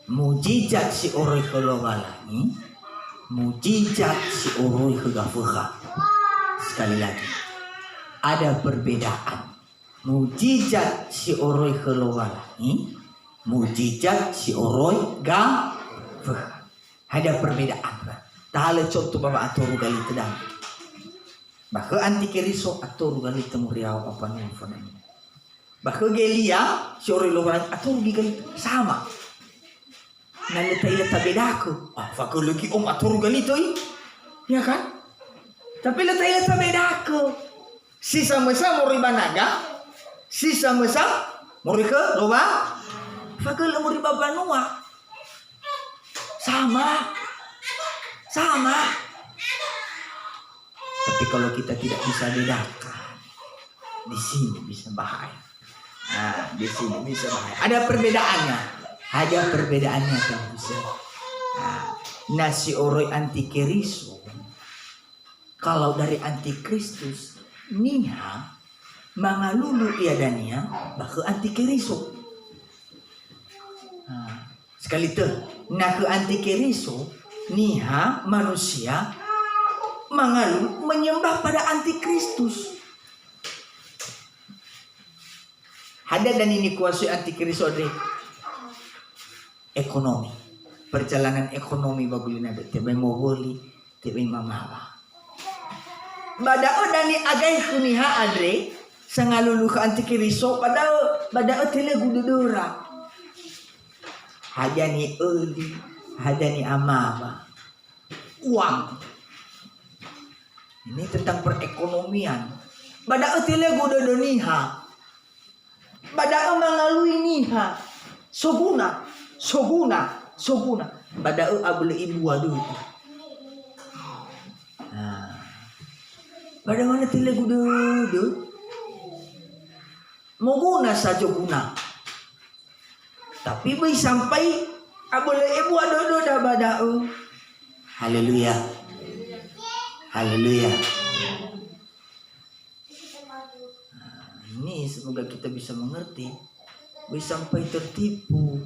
Mujizat si oroi kelowalangi, mujizat si oroi kegafuha. Sekali lagi, ada perbedaan. Mujizat si oroi kelowalangi, mujizat si oroi gafuha. Ada perbedaan. Tahala contoh bapak atau rugali tedang. Baka anti keriso atau rugali temuriaw apa nih? Baka gelia si oroi kelowalangi atau rugali sama. Naletay bedako. Fakul lagi atau rugalito ya kan? Tapi letay bedako. Sisa mesa mori banaga, sisa mesa mori ke loba. Fakul mori babanua. Sama. Tapi kalau kita tidak bisa bedakan, di sini bisa bahaya. Di sini bisa bahaya. Ada perbedaannya. Kan bisa. Nasi oroi antikristo. Kalau dari antikristus, niha mangalulu iadania baka antikristo. Sekali itu, nah ke antikristo, niha manusia mangalulu menyembah pada antikristus. Ada dan ini kuasa antikristo deh. Ekonomi, perjalanan ekonomi bagulina tebay moholi, tebay mamawa. Badao dani agay kuniha adre sangalulu ka antikristo badao tele gududura. Hadani uli, hadani amawa. Uang. Ini tentang perekonomian. Badao tele gududuniha. Badao mangalui niha. Soguna. Badao abule ibu adu. Badao mana tile gudu. Moguna saja guna. Tapi bisa sampai abule ibu adu dah badao. Haleluya. Ini semoga kita bisa mengerti. Bisa sampai tertipu.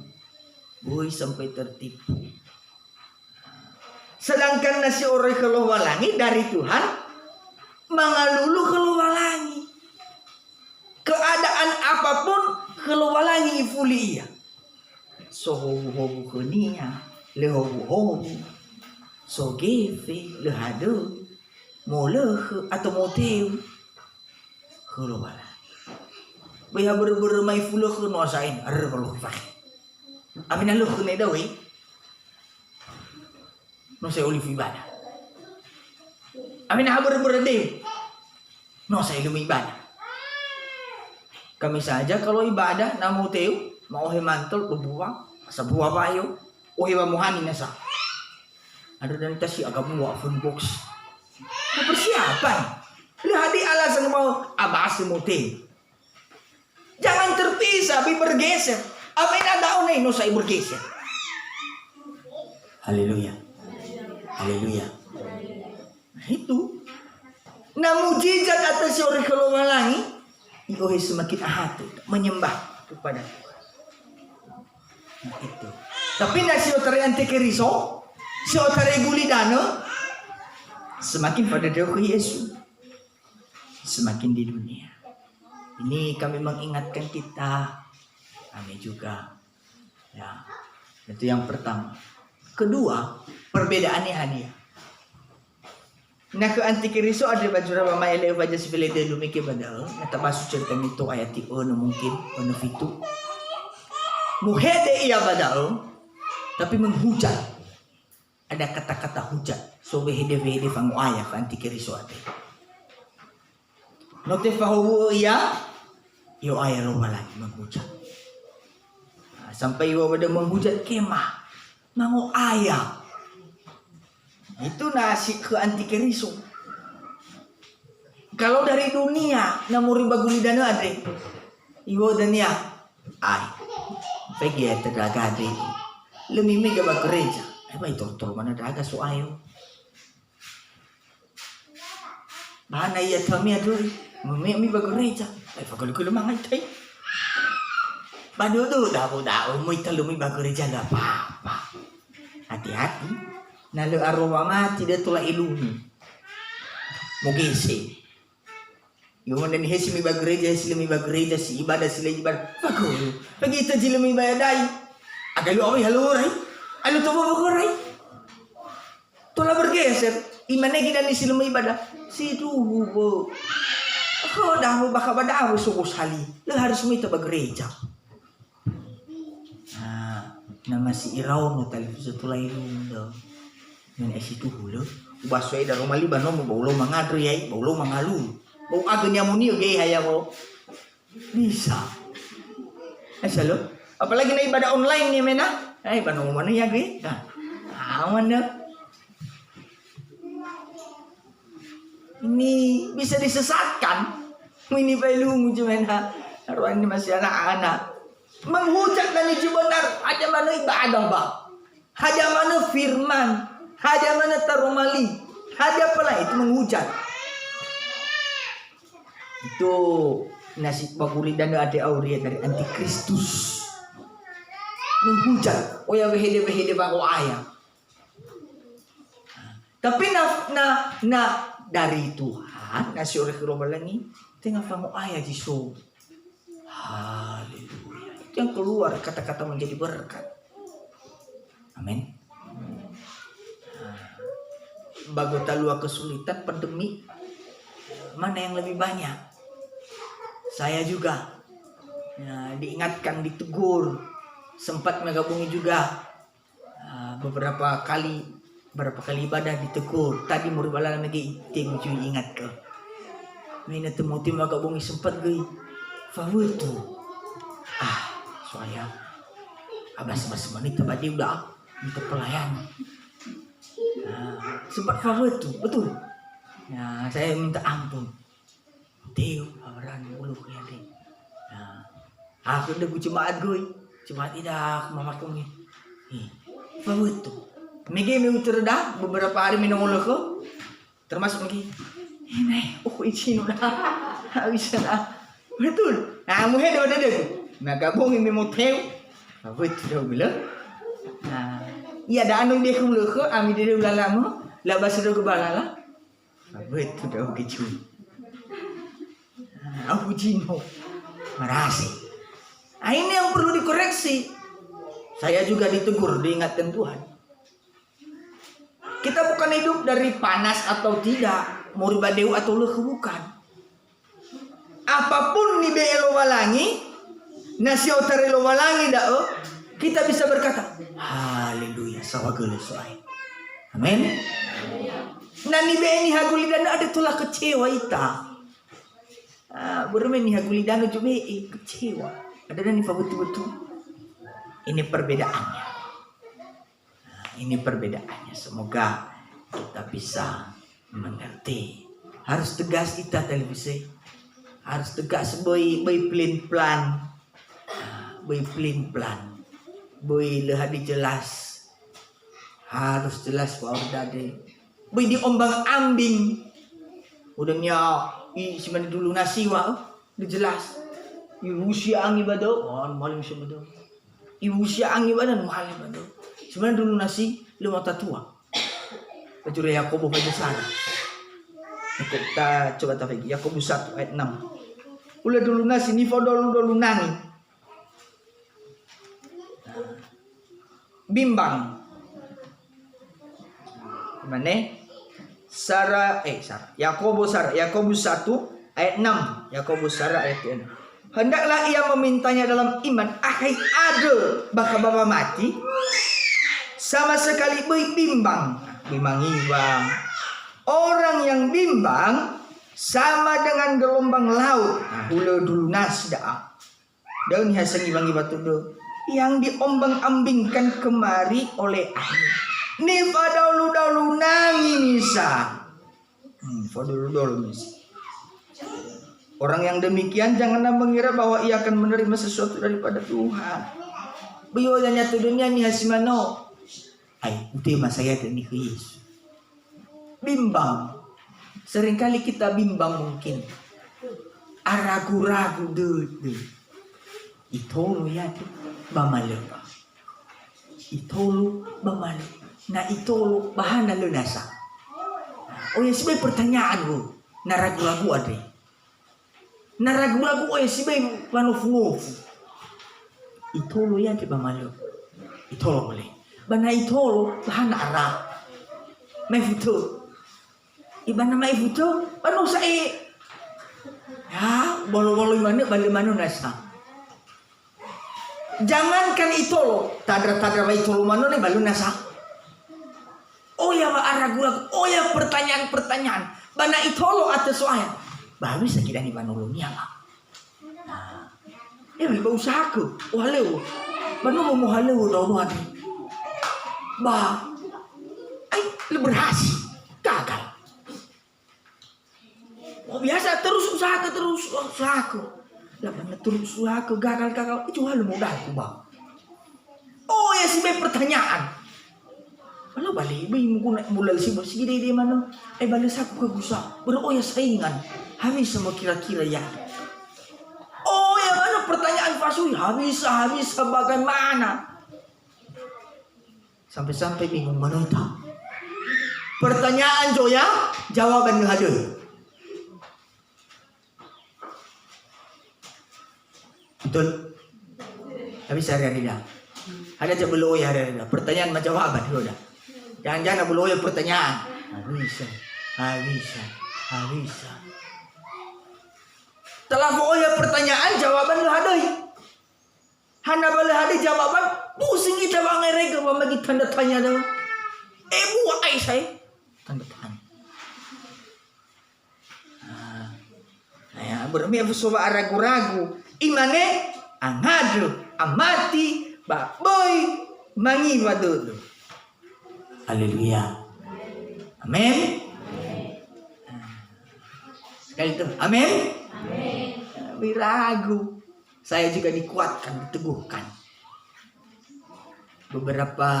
Sedangkan nasi oroi keluwalangi dari Tuhan mengalulu keluwalangi. Keadaan apapun Kelualangi ifulia. So hobu kunia, le hobu. So gefe, le hado. Mo leh atau mo teu. Kelualangi. Baya ber mai fulo ke nosain, kalau pakai. Amin lu kene dawe. No saya oleh ibadah. Amin ber deu. No saya ilmu ibadah. Kami saja kalau ibadah namu teu mau hemantul buang sebuah bayo oh hewa muhani nasa. Ada dan tasi agak buat phone box. Persiapan. Lihat di alasan mau abas mau teu. Jangan terpisah, bi bergeser. Apa yang ada no saya bergeser. Haleluya. Haleluya. Nah itu. Nah mujizat atas orang kelualangi. Iko semakin hati menyembah kepada Tuhan. Nah itu. Tapi nasi otare antikristo, si otare gulidano, semakin pada jauh Yesus, semakin di dunia. Ini kami mengingatkan kita, kami juga, ya itu yang pertama. Kedua, perbedaannya hadiah. Nah ke antikristo ada bajura mama ele baca sebelum dia lumiki badal. Nata masuk cerita itu ayat itu mungkin ono itu. Muhede ia badal, tapi menghujat. Ada kata-kata hujat. So behede fangu ayat ke antikristo ada. Note fahu ia, yo ayat lomba lagi menghujat. Nah, sampai iwa pada menghujat kemah, mangu ayat. Itu nasi ke antikristo. Kalau dari dunia namuri bagulidana ada. Iwo dania ai. Pegi eta daga ade. Lemi mega ba gereja. Ba itu mana daga so ayo. Bana iya tami adu. Memi ba gereja. Ai fakul mangai tai. Badudu dah mo italumi ba gereja la apa. Hati-hati. Nalu arwah mati dia tula ilumi. Mugisi. Yung dan hesi mi bagreja silemi bagreja si ibadah sila ibadah. Bagul. Pagi itu jilemi bayadai. Agak lu awi halurai. Alu to bagurai. Tula bergeser. Imane kita ni silemi ibadah. Si tuhu bo. Ako dah mo baka badaw sukus hali. Lu harus minta bagreja. Nama si Iraw mo tali sa tula ilumi daw. Yang esitu hulu, baswe dari rumah liban mau baulo mangadru yai, baulo mangalu, bau agenya muni oke haya mo bisa, asal lo, apalagi na ibadah online nih mena, ibadah mana ya gue, aman deh, ini bisa disesatkan, ini belum cuman ruang ini masih anak-anak, menghujat dan itu benar, aja mana ibadah bang, aja mana firman. Haja mana tarumali, haja pula itu menghujat. Itu nasib baguli dan ada auria dari antikristus. Menghujat, oh ya behede bago ayam. Tapi na dari Tuhan, nasi oleh kerobalangi, tengah fango ayah jiso. Haleluya. Itu yang keluar kata-kata menjadi berkat. Amin. Bago talua kesulitan pandemi, mana yang lebih banyak? Saya juga ya, diingatkan, ditegur, sempat menggabungi juga beberapa kali ibadah ditegur. Tadi murid bala lagi tim ingat ke. Mina temu tim menggabungi sempat gue. Favutu. Soalnya abas menit tadi udah minta pelayan. Sempat favorit tuh, betul. Nah, saya minta ampun. Teo, awaran bulu ya deh. Nah, aku udah jemaat gue, jemaat tidak mama kami. Favorit tuh. Megi terdah beberapa hari minum uloko, termasuk Megi. Ini, izin udah, habis dah. Betul. Nah, muhe udah deh. Nah, gabung ini mau Teo, favorit sudah bilang. Nah. Iya ada anu dia kumuluh ami dia ulah lama labas sudah kebalala betul dah gitu aku jino marasi Nah, ini yang perlu dikoreksi. Saya juga ditegur, diingatkan Tuhan. Kita bukan hidup dari panas atau tidak, muribadeu atau leuh bukan. Apapun ni be walangi, nasi otare walangi dao, kita bisa berkata, haleluya, sawagele soai. Amin. Nani be ni hagulidan ada tulah kecewa ita. Bermain ni hagulidan cuma kecewa. Ada nani betul-betul. Ini perbedaannya. Ini perbedaannya. Semoga kita bisa mengerti. Harus tegas kita televisi. Harus tegas boy plan plan. Boy plan. Boy lehadi jelas. Harus jelas bahwa dade. Boy diombang ambing. Udahnya sebenarnya dulu nasi jelas. Usia ang iba daw, maling siya ba daw? Usia ang iba daw, maling ba daw? Sebenarnya dulu nasi, lumata tua. Pajure Yakobo pa sana. Kita coba tahu lagi, Yakobo 1 ayat 6. Ula dulu nasi, ni dulu nangi. Bimbang. Mana? Yakobo 1 ayat 6. Yakobo Sarah ayat 6. Hendaklah ia memintanya dalam iman. Ahai ada baka bapa mati. Sama sekali bimbang. Bimbang. Orang yang bimbang sama dengan gelombang laut. Hula dulu nasda. Daun hasangi bangi batu do. Yang diombang-ambingkan kemari oleh angin. Ni fadaulu nangi nisa. Fadaulu nisa. Orang yang demikian janganlah mengira bahwa ia akan menerima sesuatu daripada Tuhan. Beliau hanya dunia ni hasimano. Itu masaya dan Yesus. Bimbang. Seringkali kita bimbang mungkin. Ragu-ragu dulu. Itolo ya bamalu. Itolo bamalu. Nah itolo bahan lalu nasa. Oh ya sebagai pertanyaan bu. Na ragu-ragu ada. Naragu-ragu sibai manofu-nofu. Itolo yan di bamalu. Itolo boleh. Bana itolo bahan arah. May futo. Iba na may futo. Ano sa ya, bolo-bolo bali-mano nasa. Jangankan itolo. Tadra-tadra may itolo mano ni balu nasa. Oh ya ragu-ragu. Oh ya pertanyaan-pertanyaan. Bana itolo atas soalnya. Bagus lagi dari manolongnya lah. Nah, lebih usaha ke, halew, mana mau halew dah ada. Lu berhasil, gagal. Biasa terus usaha ke. Lah mana terus usaha ke gagal. Itu hal mudah aku Oh ya sih pertanyaan. Kalau balik, mulai sih bersih dia mana? Balik aku ke gusa. Oh ya saingan. Habis semua kira-kira ya. Oh ya mana pertanyaan pasui habis bagaimana? Sampai-sampai bingung menentang. Pertanyaan Joya, jawaban ada. Betul. Habis hari-hari dah. Ada je beloy hari-hari dah. Pertanyaan macam jawaban sudah. Jangan-jangan beloy pertanyaan. Habis. Telah boleh pertanyaan jawaban lehadai. Hana balehadai jawaban pusing kita bangai rega bagi tanda tanya dah. Buat saya tanda tanya. Ya bermi soba ragu-ragu. Imane angadu amati baboy mangi wadudu. Haleluya. Amin. Sekali itu. Amin. Ragu. Saya juga dikuatkan, diteguhkan. Beberapa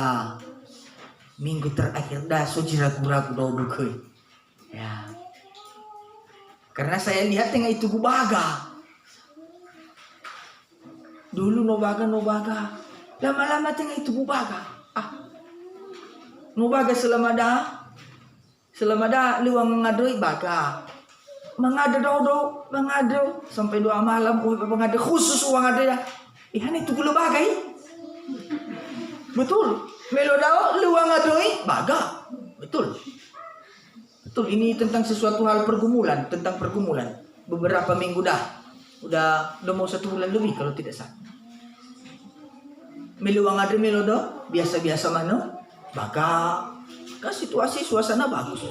minggu terakhir dah suci ragu-ragu dulu ya. Karena saya lihat tengah itu bubaga. Dulu nobaga. Lama-lama tengah itu bubaga. Nobaga selama dah luang ngadoi baga. Mengada sampai 2 malam mengada khusus uang ada ya. Ihan itu kulo bagay. Betul. Melo daw luang adoi baga. Betul. Betul, ini tentang sesuatu hal pergumulan, tentang pergumulan. Beberapa minggu udah mau 1 bulan lebih kalau tidak salah. Meluang ada melodo, biasa-biasa mano, baga, situasi suasana bagus.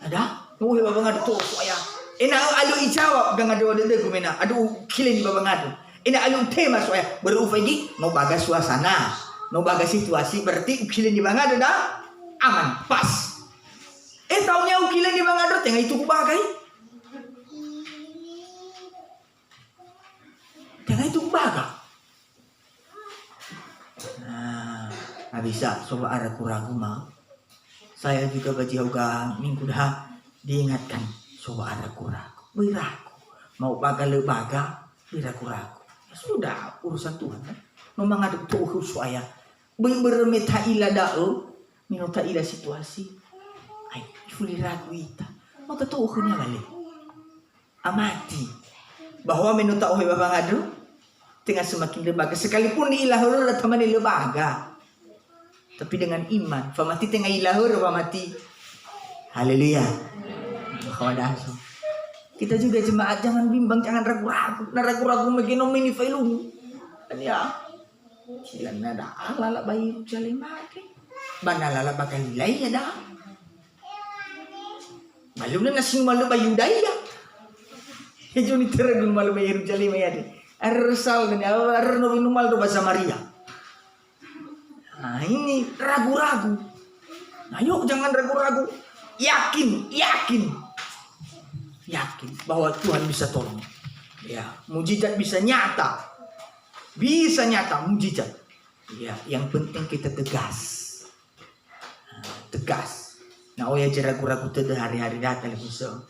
Ada, nuhi babang ado to, soya. Ina alu ijawab gang ado kumena, adu kilin di babang ado. Ina alu tema soya, berufagi, no baga suasana, no baga situasi, berarti kilin di babang ado dah aman, pas. Taunya ukilan di Bang Adot, tengah itu kubagai. Tengah itu kubaga. Nah, bisa, coba ada ragu mau. Saya juga bajiauga minggu dah diingatkan, coba ada ragu. Biraku, mau baga lebaga, biraku ragu. Ya sudah, urusan Tuhan. Memang ada tuh saya. Bermeta ila dao, minota ila situasi. Ay, fuli ragu ita. Matatuho niya balik. Amati. Bahwa minuta ohe babangado, tengah semakin lebaga. Sekalipun ilahur at tamani lebaga. Tapi dengan iman, pamati tengah ilahur, pamati. Haleluya. Makawadaso. Kita juga jemaat jangan bimbang, jangan ragu-ragu. Na ragu-ragu maginom mini failung. Ya. Sila na da alala bayi jali mati. Banalala bakal nilai ya dah. Malum na nasing malu bayu daya. Hejo ni teragun malu bayu jali mayadi. Arsal dan arno minumal do bahasa Maria. Nah ini ragu-ragu. Ayo jangan ragu-ragu. Yakin bahwa Tuhan bisa tolong. Ya, mujizat bisa nyata. Bisa nyata mujizat. Ya, yang penting kita tegas. Tegas. Nah, ya ragu-ragu tadi hari-hari datang so.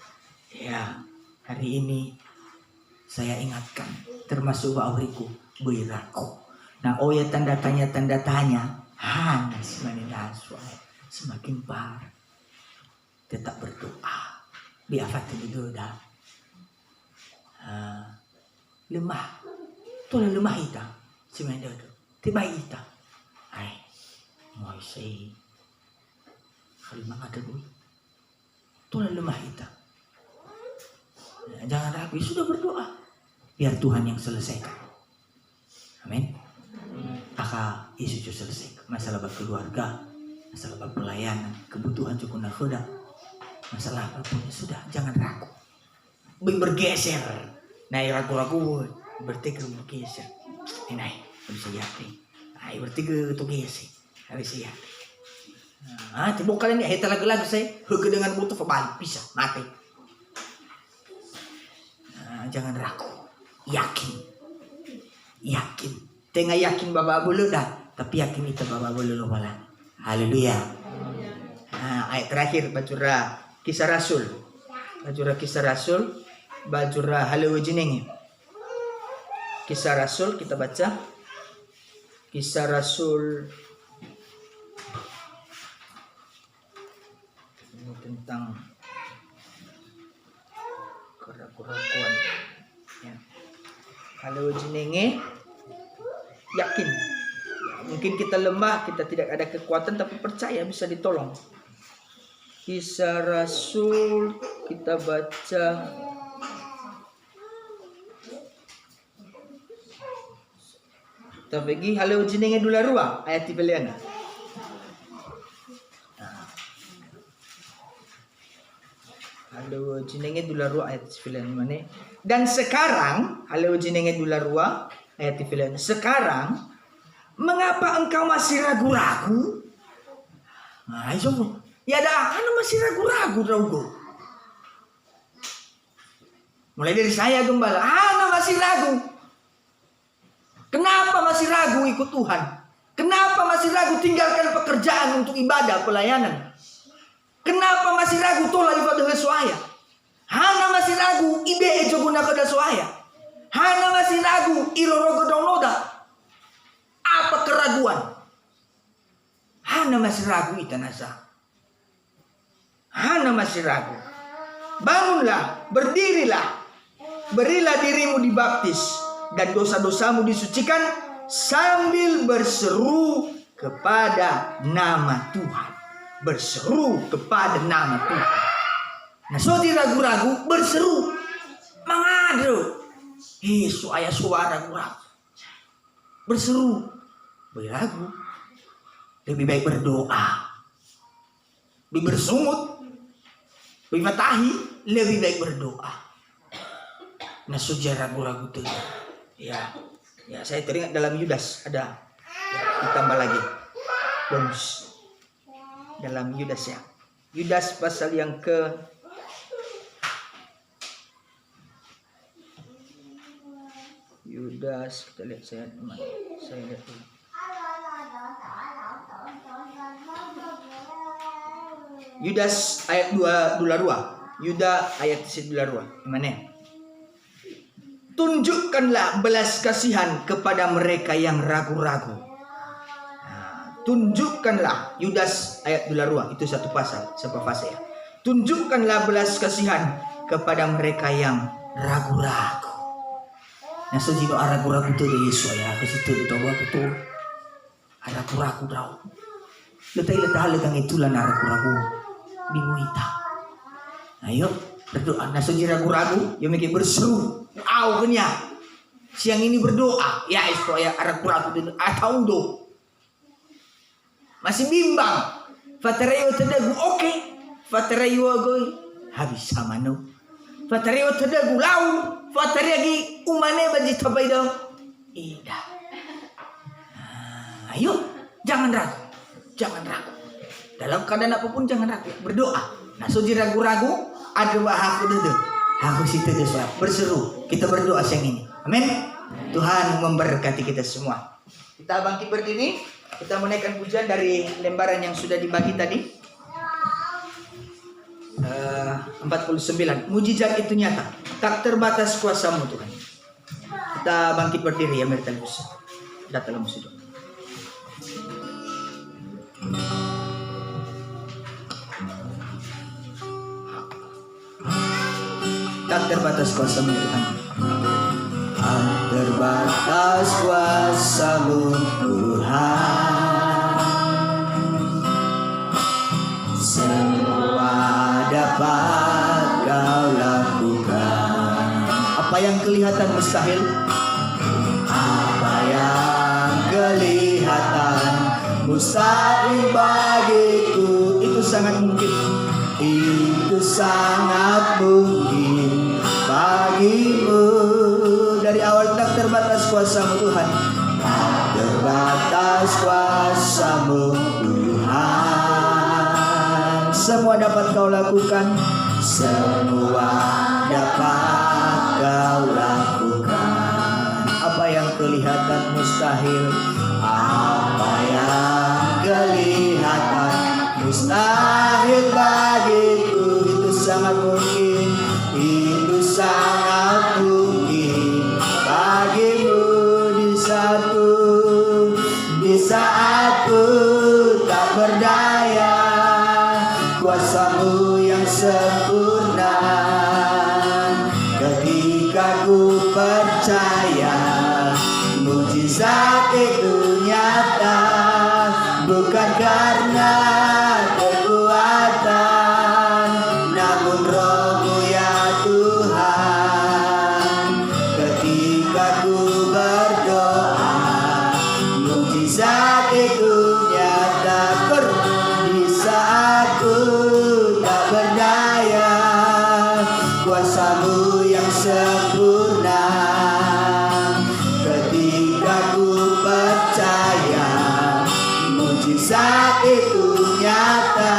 Ya, hari ini saya ingatkan termasuk auriku biraku. Nah, ya tanda tanya hanas manidaswa semakin parah. Tetap berdoa. Biafat itu dah. Lemah. Tulah lemah ita. Si mendodo. Tiba ita. Ay, mau say. Kalau ada duit, tulah lemah kita. Jangan ragu, sudah berdoa. Biar Tuhan yang selesaikan. Amin. Aka isu selesai. Masalah keluarga, masalah pelayanan, kebutuhan cukup nakhoda, masalah apapun sudah, jangan ragu. Bergeser. Nah, ragu-ragu bertiga bergeser. Ini bisa yakin. Ay bertiga itu geser. Habis ya. Tiba kalian ni talaga lagu saya hukum dengan butuh pebalik bisa mati. Jangan ragu, yakin. Tengah yakin baba bulu dah, tapi yakin itu baba bulu lo malah. Haleluya. Ayat terakhir bacura Kisah Rasul. Bacura halu jenenge. Kisah Rasul kita baca. Kisah Rasul tentang keraguan ya. Kalau jenenge yakin, mungkin kita lemah, kita tidak ada kekuatan, tapi percaya bisa ditolong. Kisah Rasul kita baca kita pergi halau jenenge dularua ayat tibeliana. Halau jenenge dularua ayat tibeliana mana? Dan sekarang halau jenenge dularua ayat tibeliana. Sekarang mengapa engkau masih ragu-ragu? Nah, itu ya dah, anu masih ragu-ragu Raugo. Mulai dari saya gembala, anu masih ragu. Kenapa masih ragu ikut Tuhan? Kenapa masih ragu tinggalkan pekerjaan untuk ibadah pelayanan? Kenapa masih ragu tolak ibadah sesuaya? Hana masih ragu ibe ejo guna kada sesuaya. Hana masih ragu irorogo downloada. Apa keraguan? Hana masih ragu itanasa. Hana masih ragu. Bangunlah, berdirilah. Berilah dirimu dibaptis dan dosa-dosamu disucikan sambil berseru kepada nama Tuhan. Berseru kepada nama Tuhan. Nah, so di ragu-ragu berseru, mangado. Suaya suara ragu-ragu. Berseru, berlagu. Lebih baik berdoa. Lebih bersungut, lebih matahi, lebih baik berdoa. Nah, so ragu-ragu tuh. Ya, saya teringat dalam Yudas ada. Ya, ditambah lagi bonus dalam Yudas ya. Yudas pasal yang ke Yudas, kita lihat saya lihat dulu. Yudas ayat 2 Yuda ayat 2. Gimana? Tunjukkanlah belas kasihan kepada mereka yang ragu-ragu. Tunjukkanlah, Yudas ayat 2 itu satu pasal, satu fase ya. Tunjukkanlah belas kasihan kepada mereka yang ragu-ragu. Nah, sejino ragu-ragu itu Yesus ya, ke situ itu betul. Ragu-ragu daw. Letay-letay kang itulan ragu-ragu. Bingung ita. Ayo berdoa. Nah, sejino ragu-ragu, yo mikir berseru. Au kenya. Siang ini berdoa. Ya, supaya ragu-ragu itu atau do. Masih bimbang. Fatarayo tadagu oke. Fatarayo agoy habis sama no. Fatarayo tadagu lau. Fataragi umane baji tabay daw. Ida. Ayo, jangan ragu. Jangan ragu. Dalam keadaan apapun jangan ragu. Berdoa. Nah, suji ragu-ragu ada bahasa dede. Aku situ desa. Berseru. Kita berdoa siang ini. Amin. Tuhan memberkati kita semua. Kita bangkit berdiri. Kita menaikkan pujian dari lembaran yang sudah dibagi tadi. 49. Mujizat itu nyata. Tak terbatas kuasamu Tuhan. Kita bangkit berdiri ya Mertalus. Datanglah musuh. Tak terbatas kuasamu Tuhan. Tak terbatas kuasamu Tuhan. Semua dapat kau lakukan. Apa yang kelihatan mustahil? Apa yang kelihatan mustahil bagiku, itu sangat mungkin. Itu sangat mungkin bagimu. Dari awal tak terbatas kuasamu Tuhan. Tak terbatas kuasamu Tuhan. Semua dapat kau lakukan. Semua dapat kau lakukan. Apa yang kelihatan mustahil? Apa yang kelihatan mustahil bagiku, itu sangat mungkin. Itu sangat mungkin bagimu. Di saatku tak berdaya, kuasamu yang sempurna. Ketika ku percaya mujizat itu nyata, bukan karena kekuatan, namun Roh-Mu ya Tuhan. Ketika ku berdoa, mujizat itu nyata. Di saat ku tak berdaya, kuasamu yang sempurna. Ketika ku percaya mujizat itu nyata,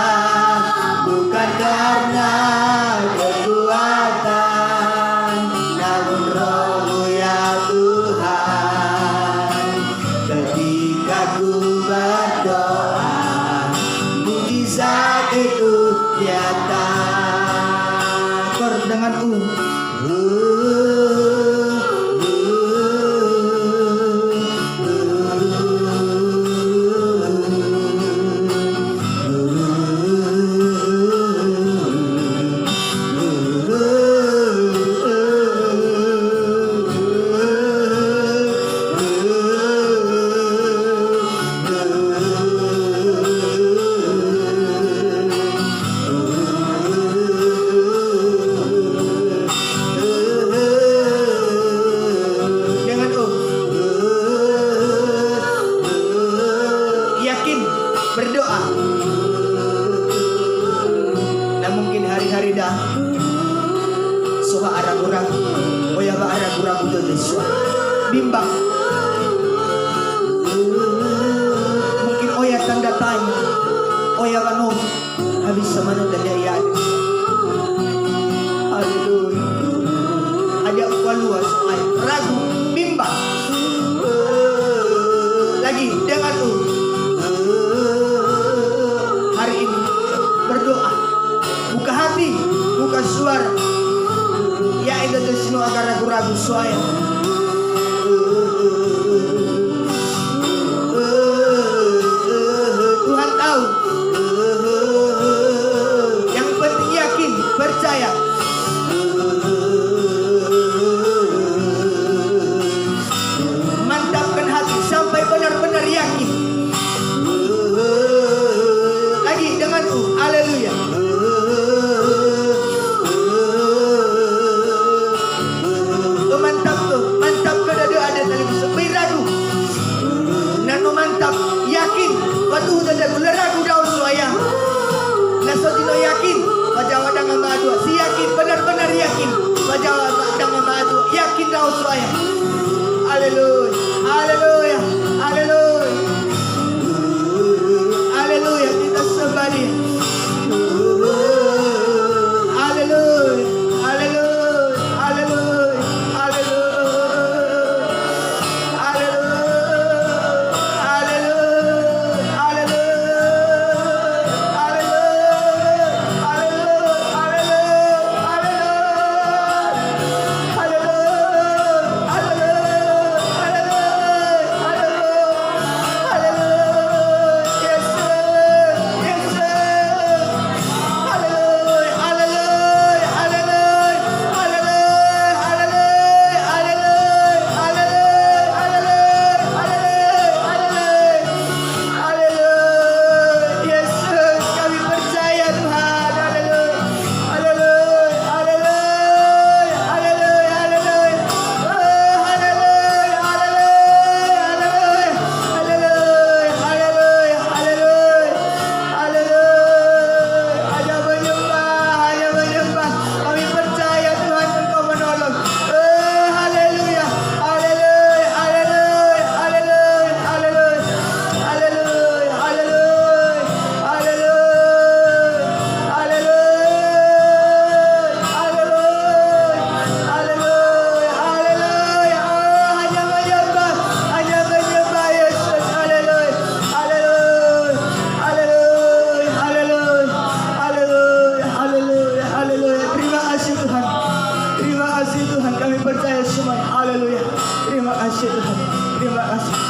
bukan karena kekuatan, namun Roh-Mu ya Tuhan. Ketika ku berdoa, mujizat itu nyata. Kor dengan berdoa. Nah mungkin hari-hari dah soha ragu-ragu, oya ba ragu-ragu tuh Yesus bimbang. Mungkin oya tanda tanya, oya kanu habis sama nunda jaya. Haleluya. Ada luas soal ragu, bimbang. Lagi dengan hari ini berdoa, buka hati, buka suara. Ya itu semua agar ragu-ragu suaya. Tuhan tahu. Yang penting yakin, percaya. Mantapkan hati sampai benar-benar yakin. Lagi dengan haleluya. Mantap ke dada ada tali bisa ragu. Nano mantap yakin. Waktu dada gula ragu daun suaya. Nasotino yakin. Baca wadang sama dua. Si yakin benar-benar yakin. Baca wadang sama dua. Yakin daun suaya. Haleluya. Haleluya. Haleluya. Haleluya. Kita sembah. Haleluya.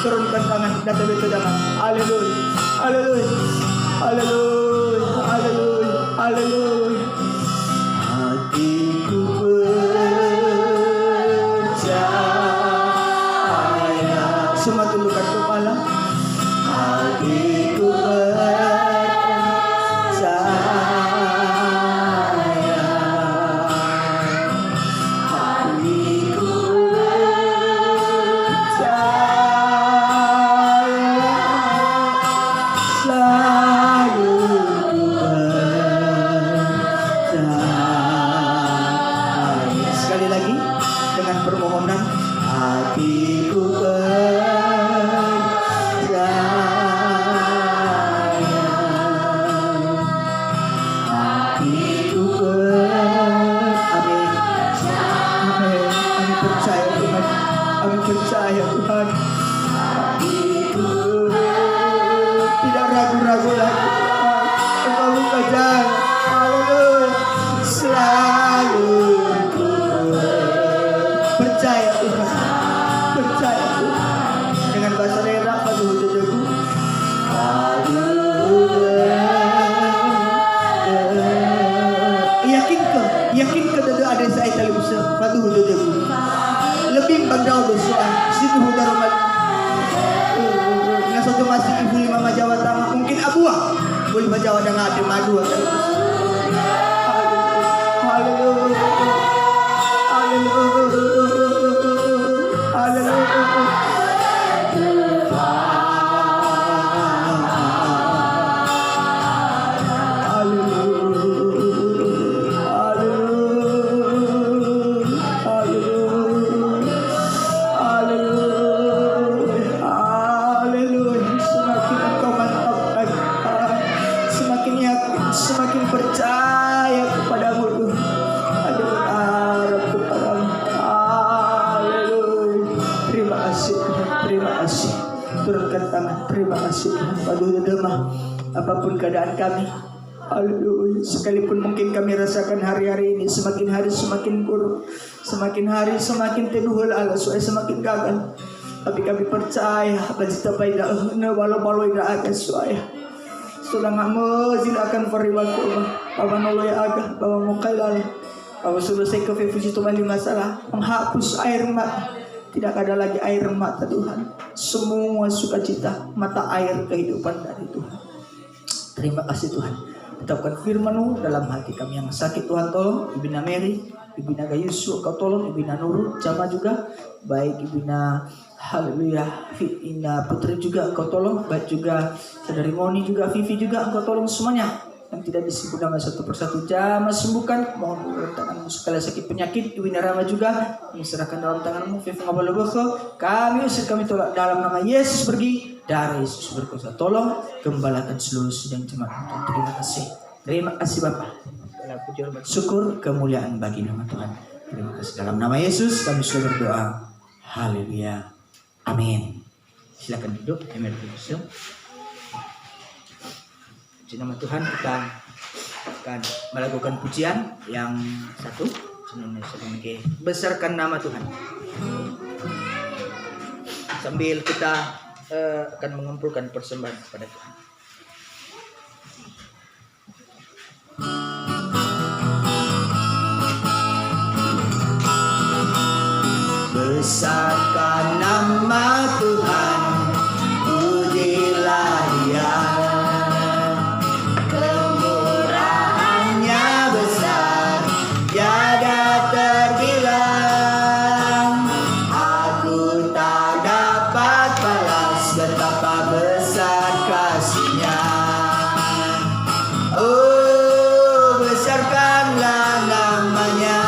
Turunkan tangan dan tepuk tangan. Haleluya. Haleluya. Haleluya. Haleluya. Haleluya. Hatiku percaya. Semua tundukkan kepala. Hatiku percaya Tuhan. Tidak ragu-ragu lagi. Engkau buka jalan. Haleluya. Selalu percaya Tuhan. Percaya Tuhan. Dengan bahasa daerah padu hujajaku. Yakin ke dada ada saya tali besar padu hujajaku. Lebih bangdao dosa situ hudaromat nasoto masih ibu lima majawa tama mungkin abuah boleh majawa dengan ada madu haleluya haleluya haleluya Aduh demah, apapun keadaan kami. Haleluya. Sekalipun mungkin kami rasakan hari-hari ini semakin hari semakin buruk, semakin hari semakin teduh ala semakin gagal. Tapi kami percaya bajita paida na walau ida aga suaya. Sudah ngamo akan periwaku Bapa noloy aga Bapa mo kailala. Bapa sudah saya ke Fuji tumali masalah menghapus air mata. Tidak ada lagi air mata Tuhan. Semua sukacita mata air kehidupan dari Tuhan. Terima kasih Tuhan. Tetapkan firman-Mu dalam hati kami yang sakit Tuhan, tolong Ibina Mary, Ibina Gayusu, Kau tolong Ibina Nurul, Jama juga, baik Ibina haleluya, Ina Putri juga Engkau tolong, baik juga Saudari Moni juga, Vivi juga Engkau tolong semuanya yang tidak disebut nama satu persatu. Jama sembuhkan, mohon dalam tangan-Mu segala sakit penyakit. Ibina Rama juga kami serahkan dalam tangan-Mu. Vivi ngabaloboko, kami usir, kami tolak dalam nama Yesus, pergi darah Yesus berkuasa. Tolong gembalakan seluruh sidang jemaat. Terima kasih. Terima kasih Bapa. Segala puji hormat syukur kemuliaan bagi nama Tuhan. Terima kasih dalam nama Yesus kami sudah berdoa. Haleluya. Amin. Silakan duduk. Amin. Puji nama Tuhan, kita akan melakukan pujian yang satu. Besarkan nama Tuhan. Sambil kita akan mengumpulkan persembahan kepada Tuhan. Besarkan nama Tuhan, pujilah Dia. Kemurahannya besar, tiada terbilang. Aku tak dapat balas betapa besar kasih-Nya. Oh, besarkanlah namanya.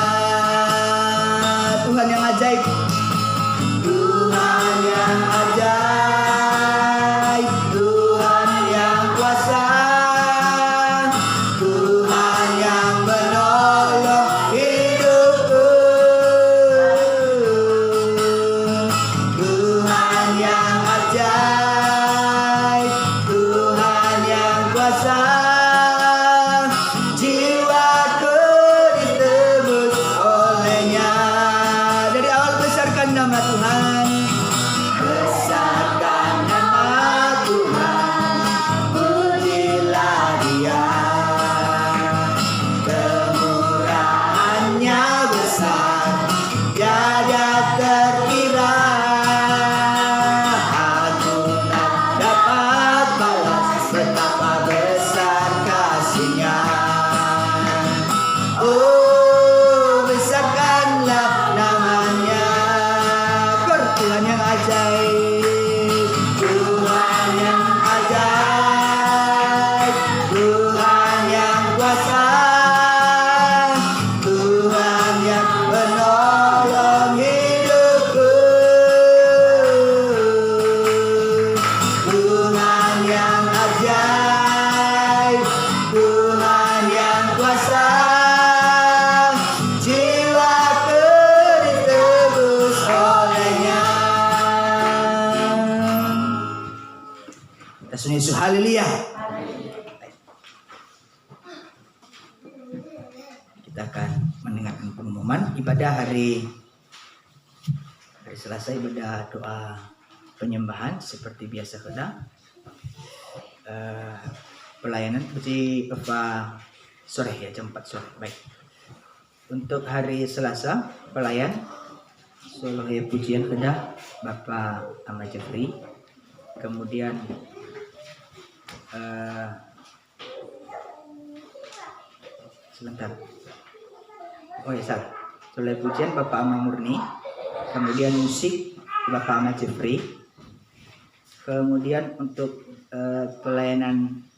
Tuhan yang ajaib. Tuhan yang ajaib, Tuhan yang kuasa, Tuhan yang menolong hidupku, Tuhan yang ajaib, Tuhan yang kuasa, jiwaku ditebus oleh-Nya. Dari awal besarkan nama Tuhan. Besarkan nama Tuhan, pujilah Dia. Kemurahannya besar, tiada terkira. Aku tak dapat balas betapa besar kasih-Nya. Oh, besarkanlah namanya. Tuhan yang ajaib, Tuhan yang ajaib, Tuhan yang kuasa, Tuhan yang menolong hidupku, Tuhan yang ajaib, Tuhan yang kuasa, jiwaku ditebus oleh-Nya. Yesus Yesus, haleluya. Kita akan mendengarkan pengumuman ibadah hari Selasa, ibadah doa penyembahan seperti biasa kena. Pelayanan seperti apa sore ya, jam 4 sore. Baik. Untuk hari Selasa pelayan solo pujian kena Bapak Ahmad Jeffrey. Kemudian sebentar. Oh ya salah. Soleh pujian Bapak Ahmad Murni. Kemudian musik Bapak Ahmad Jeffrey. Kemudian untuk pelayanan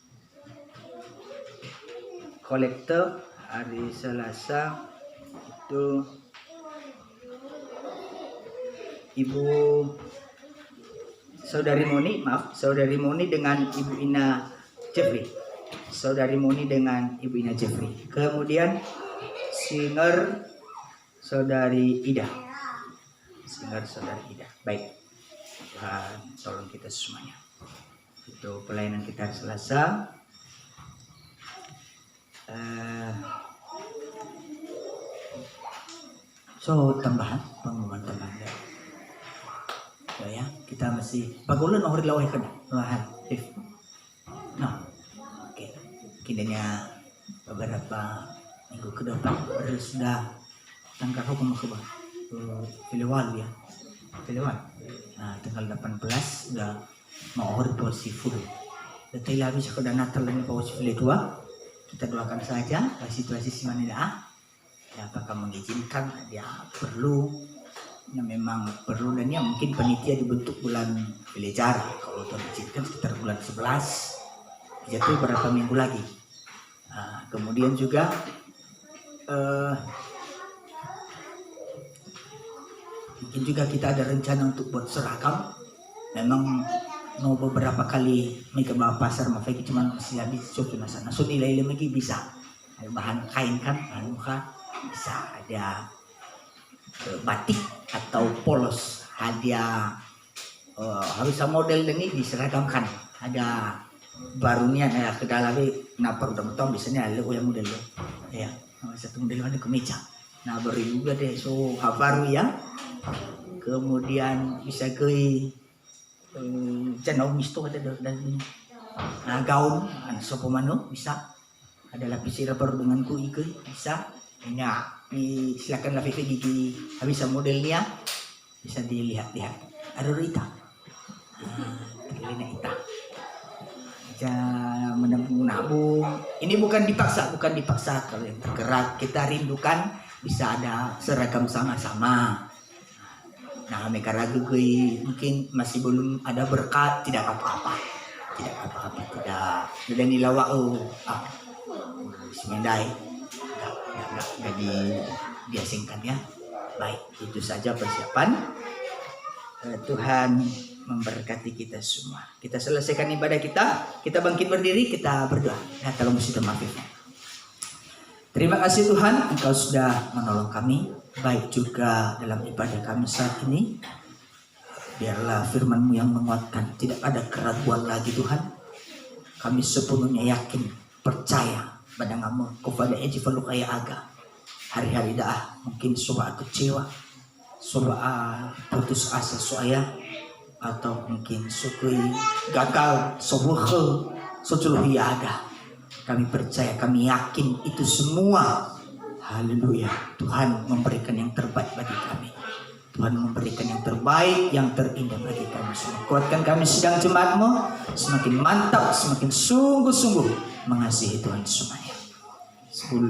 kolektor hari Selasa itu Saudari Moni dengan Ibu Ina Jeffrey. Saudari Moni dengan Ibu Ina Jeffrey. Kemudian singer Saudari Ida. Baik. Tuhan tolong kita semuanya. Itu pelayanan kita hari Selasa. So tambahan, pengumuman tambahan ya, kita masih pagulan hari laway ka na if no, oke, kinanya beberapa minggu ke depan sudah tanggal hukum ke Filiwal ya, Filiwal. Nah tanggal 18 sudah mau hari posisi full. Detail habis sudah Natal dan posisi full itu kita doakan saja situasi si mana ya, apakah mengizinkan dia perlu ya, memang perlu dan ya mungkin panitia dibentuk bulan Filijar kalau Tuhan izinkan sekitar bulan 11 jatuh berapa minggu lagi. Nah, kemudian juga mungkin juga kita ada rencana untuk buat seragam. Memang mau beberapa kali mereka bawa pasar makanya cuma masih habis suatu nasana so nilai lagi bisa ada bahan kain kan, bahan muka bisa ada batik atau polos hadiah harus model ini diseragamkan ada barunya ya ke dalamnya napar udah betul biasanya ada yang model ya satu model ada kemeja nah baru juga deh so baru ya kemudian bisa ke channel misto ada dan gaun sopo mano bisa ada lapis rubber dengan kui bisa ya silakan lapis gigi habis modelnya bisa dilihat-lihat ada Rita terlihat Ita menabung ini bukan dipaksa kalau yang tergerak kita rindukan bisa ada seragam sama-sama. Nah mereka ragu mungkin masih belum ada berkat tidak apa-apa tidak ada nilawa semendai nggak diasingkan ya. Baik itu saja persiapan. Tuhan memberkati kita semua. Kita selesaikan ibadah kita bangkit berdiri, kita berdoa. Ya tolong sudah maafin. Terima kasih Tuhan, Engkau sudah menolong kami, baik juga dalam ibadah kami saat ini. Biarlah firman-Mu yang menguatkan, tidak ada keraguan lagi Tuhan. Kami sepenuhnya yakin, percaya pada Kamu, kepada Ejivalu kaya aga. Hari-hari dah mungkin sobat kecewa, sobat putus asa soaya, atau mungkin sukui gagal, sobuhe, soculuhi aga. Kami percaya, kami yakin itu semua. Haleluya. Tuhan memberikan yang terbaik bagi kami. Tuhan memberikan yang terbaik, yang terindah bagi kami semua. Kuatkan kami sidang jemaat-Mu semakin mantap, semakin sungguh-sungguh mengasihi Tuhan semuanya.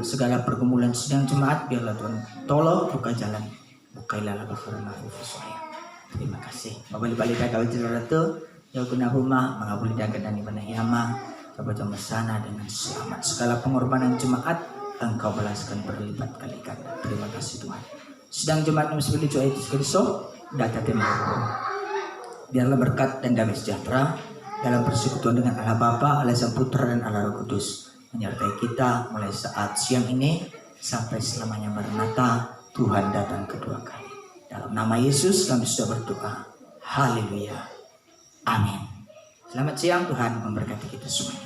Segala pergumulan sidang jemaat biarlah Tuhan tolong buka jalan. Bukailah bakhurna saya. Terima kasih. Mabali-bali daga wajiratu, ya guna rumah, mengabuli daga dan ibadah yama. Kepada mesana dengan selamat. Segala pengorbanan jemaat Engkau balaskan berlipat kali ganda. Terima kasih Tuhan. Sedang jemaat Muslim Yesus Kristus data tema. Biarlah berkat dan damai sejahtera dalam persekutuan dengan Allah Bapa, Allah Sang Putra dan Allah Roh Kudus menyertai kita mulai saat siang ini sampai selamanya Maranatha. Tuhan datang kedua kali. Dalam nama Yesus kami sudah berdoa. Haleluya. Amin. Selamat siang, Tuhan memberkati kita semua.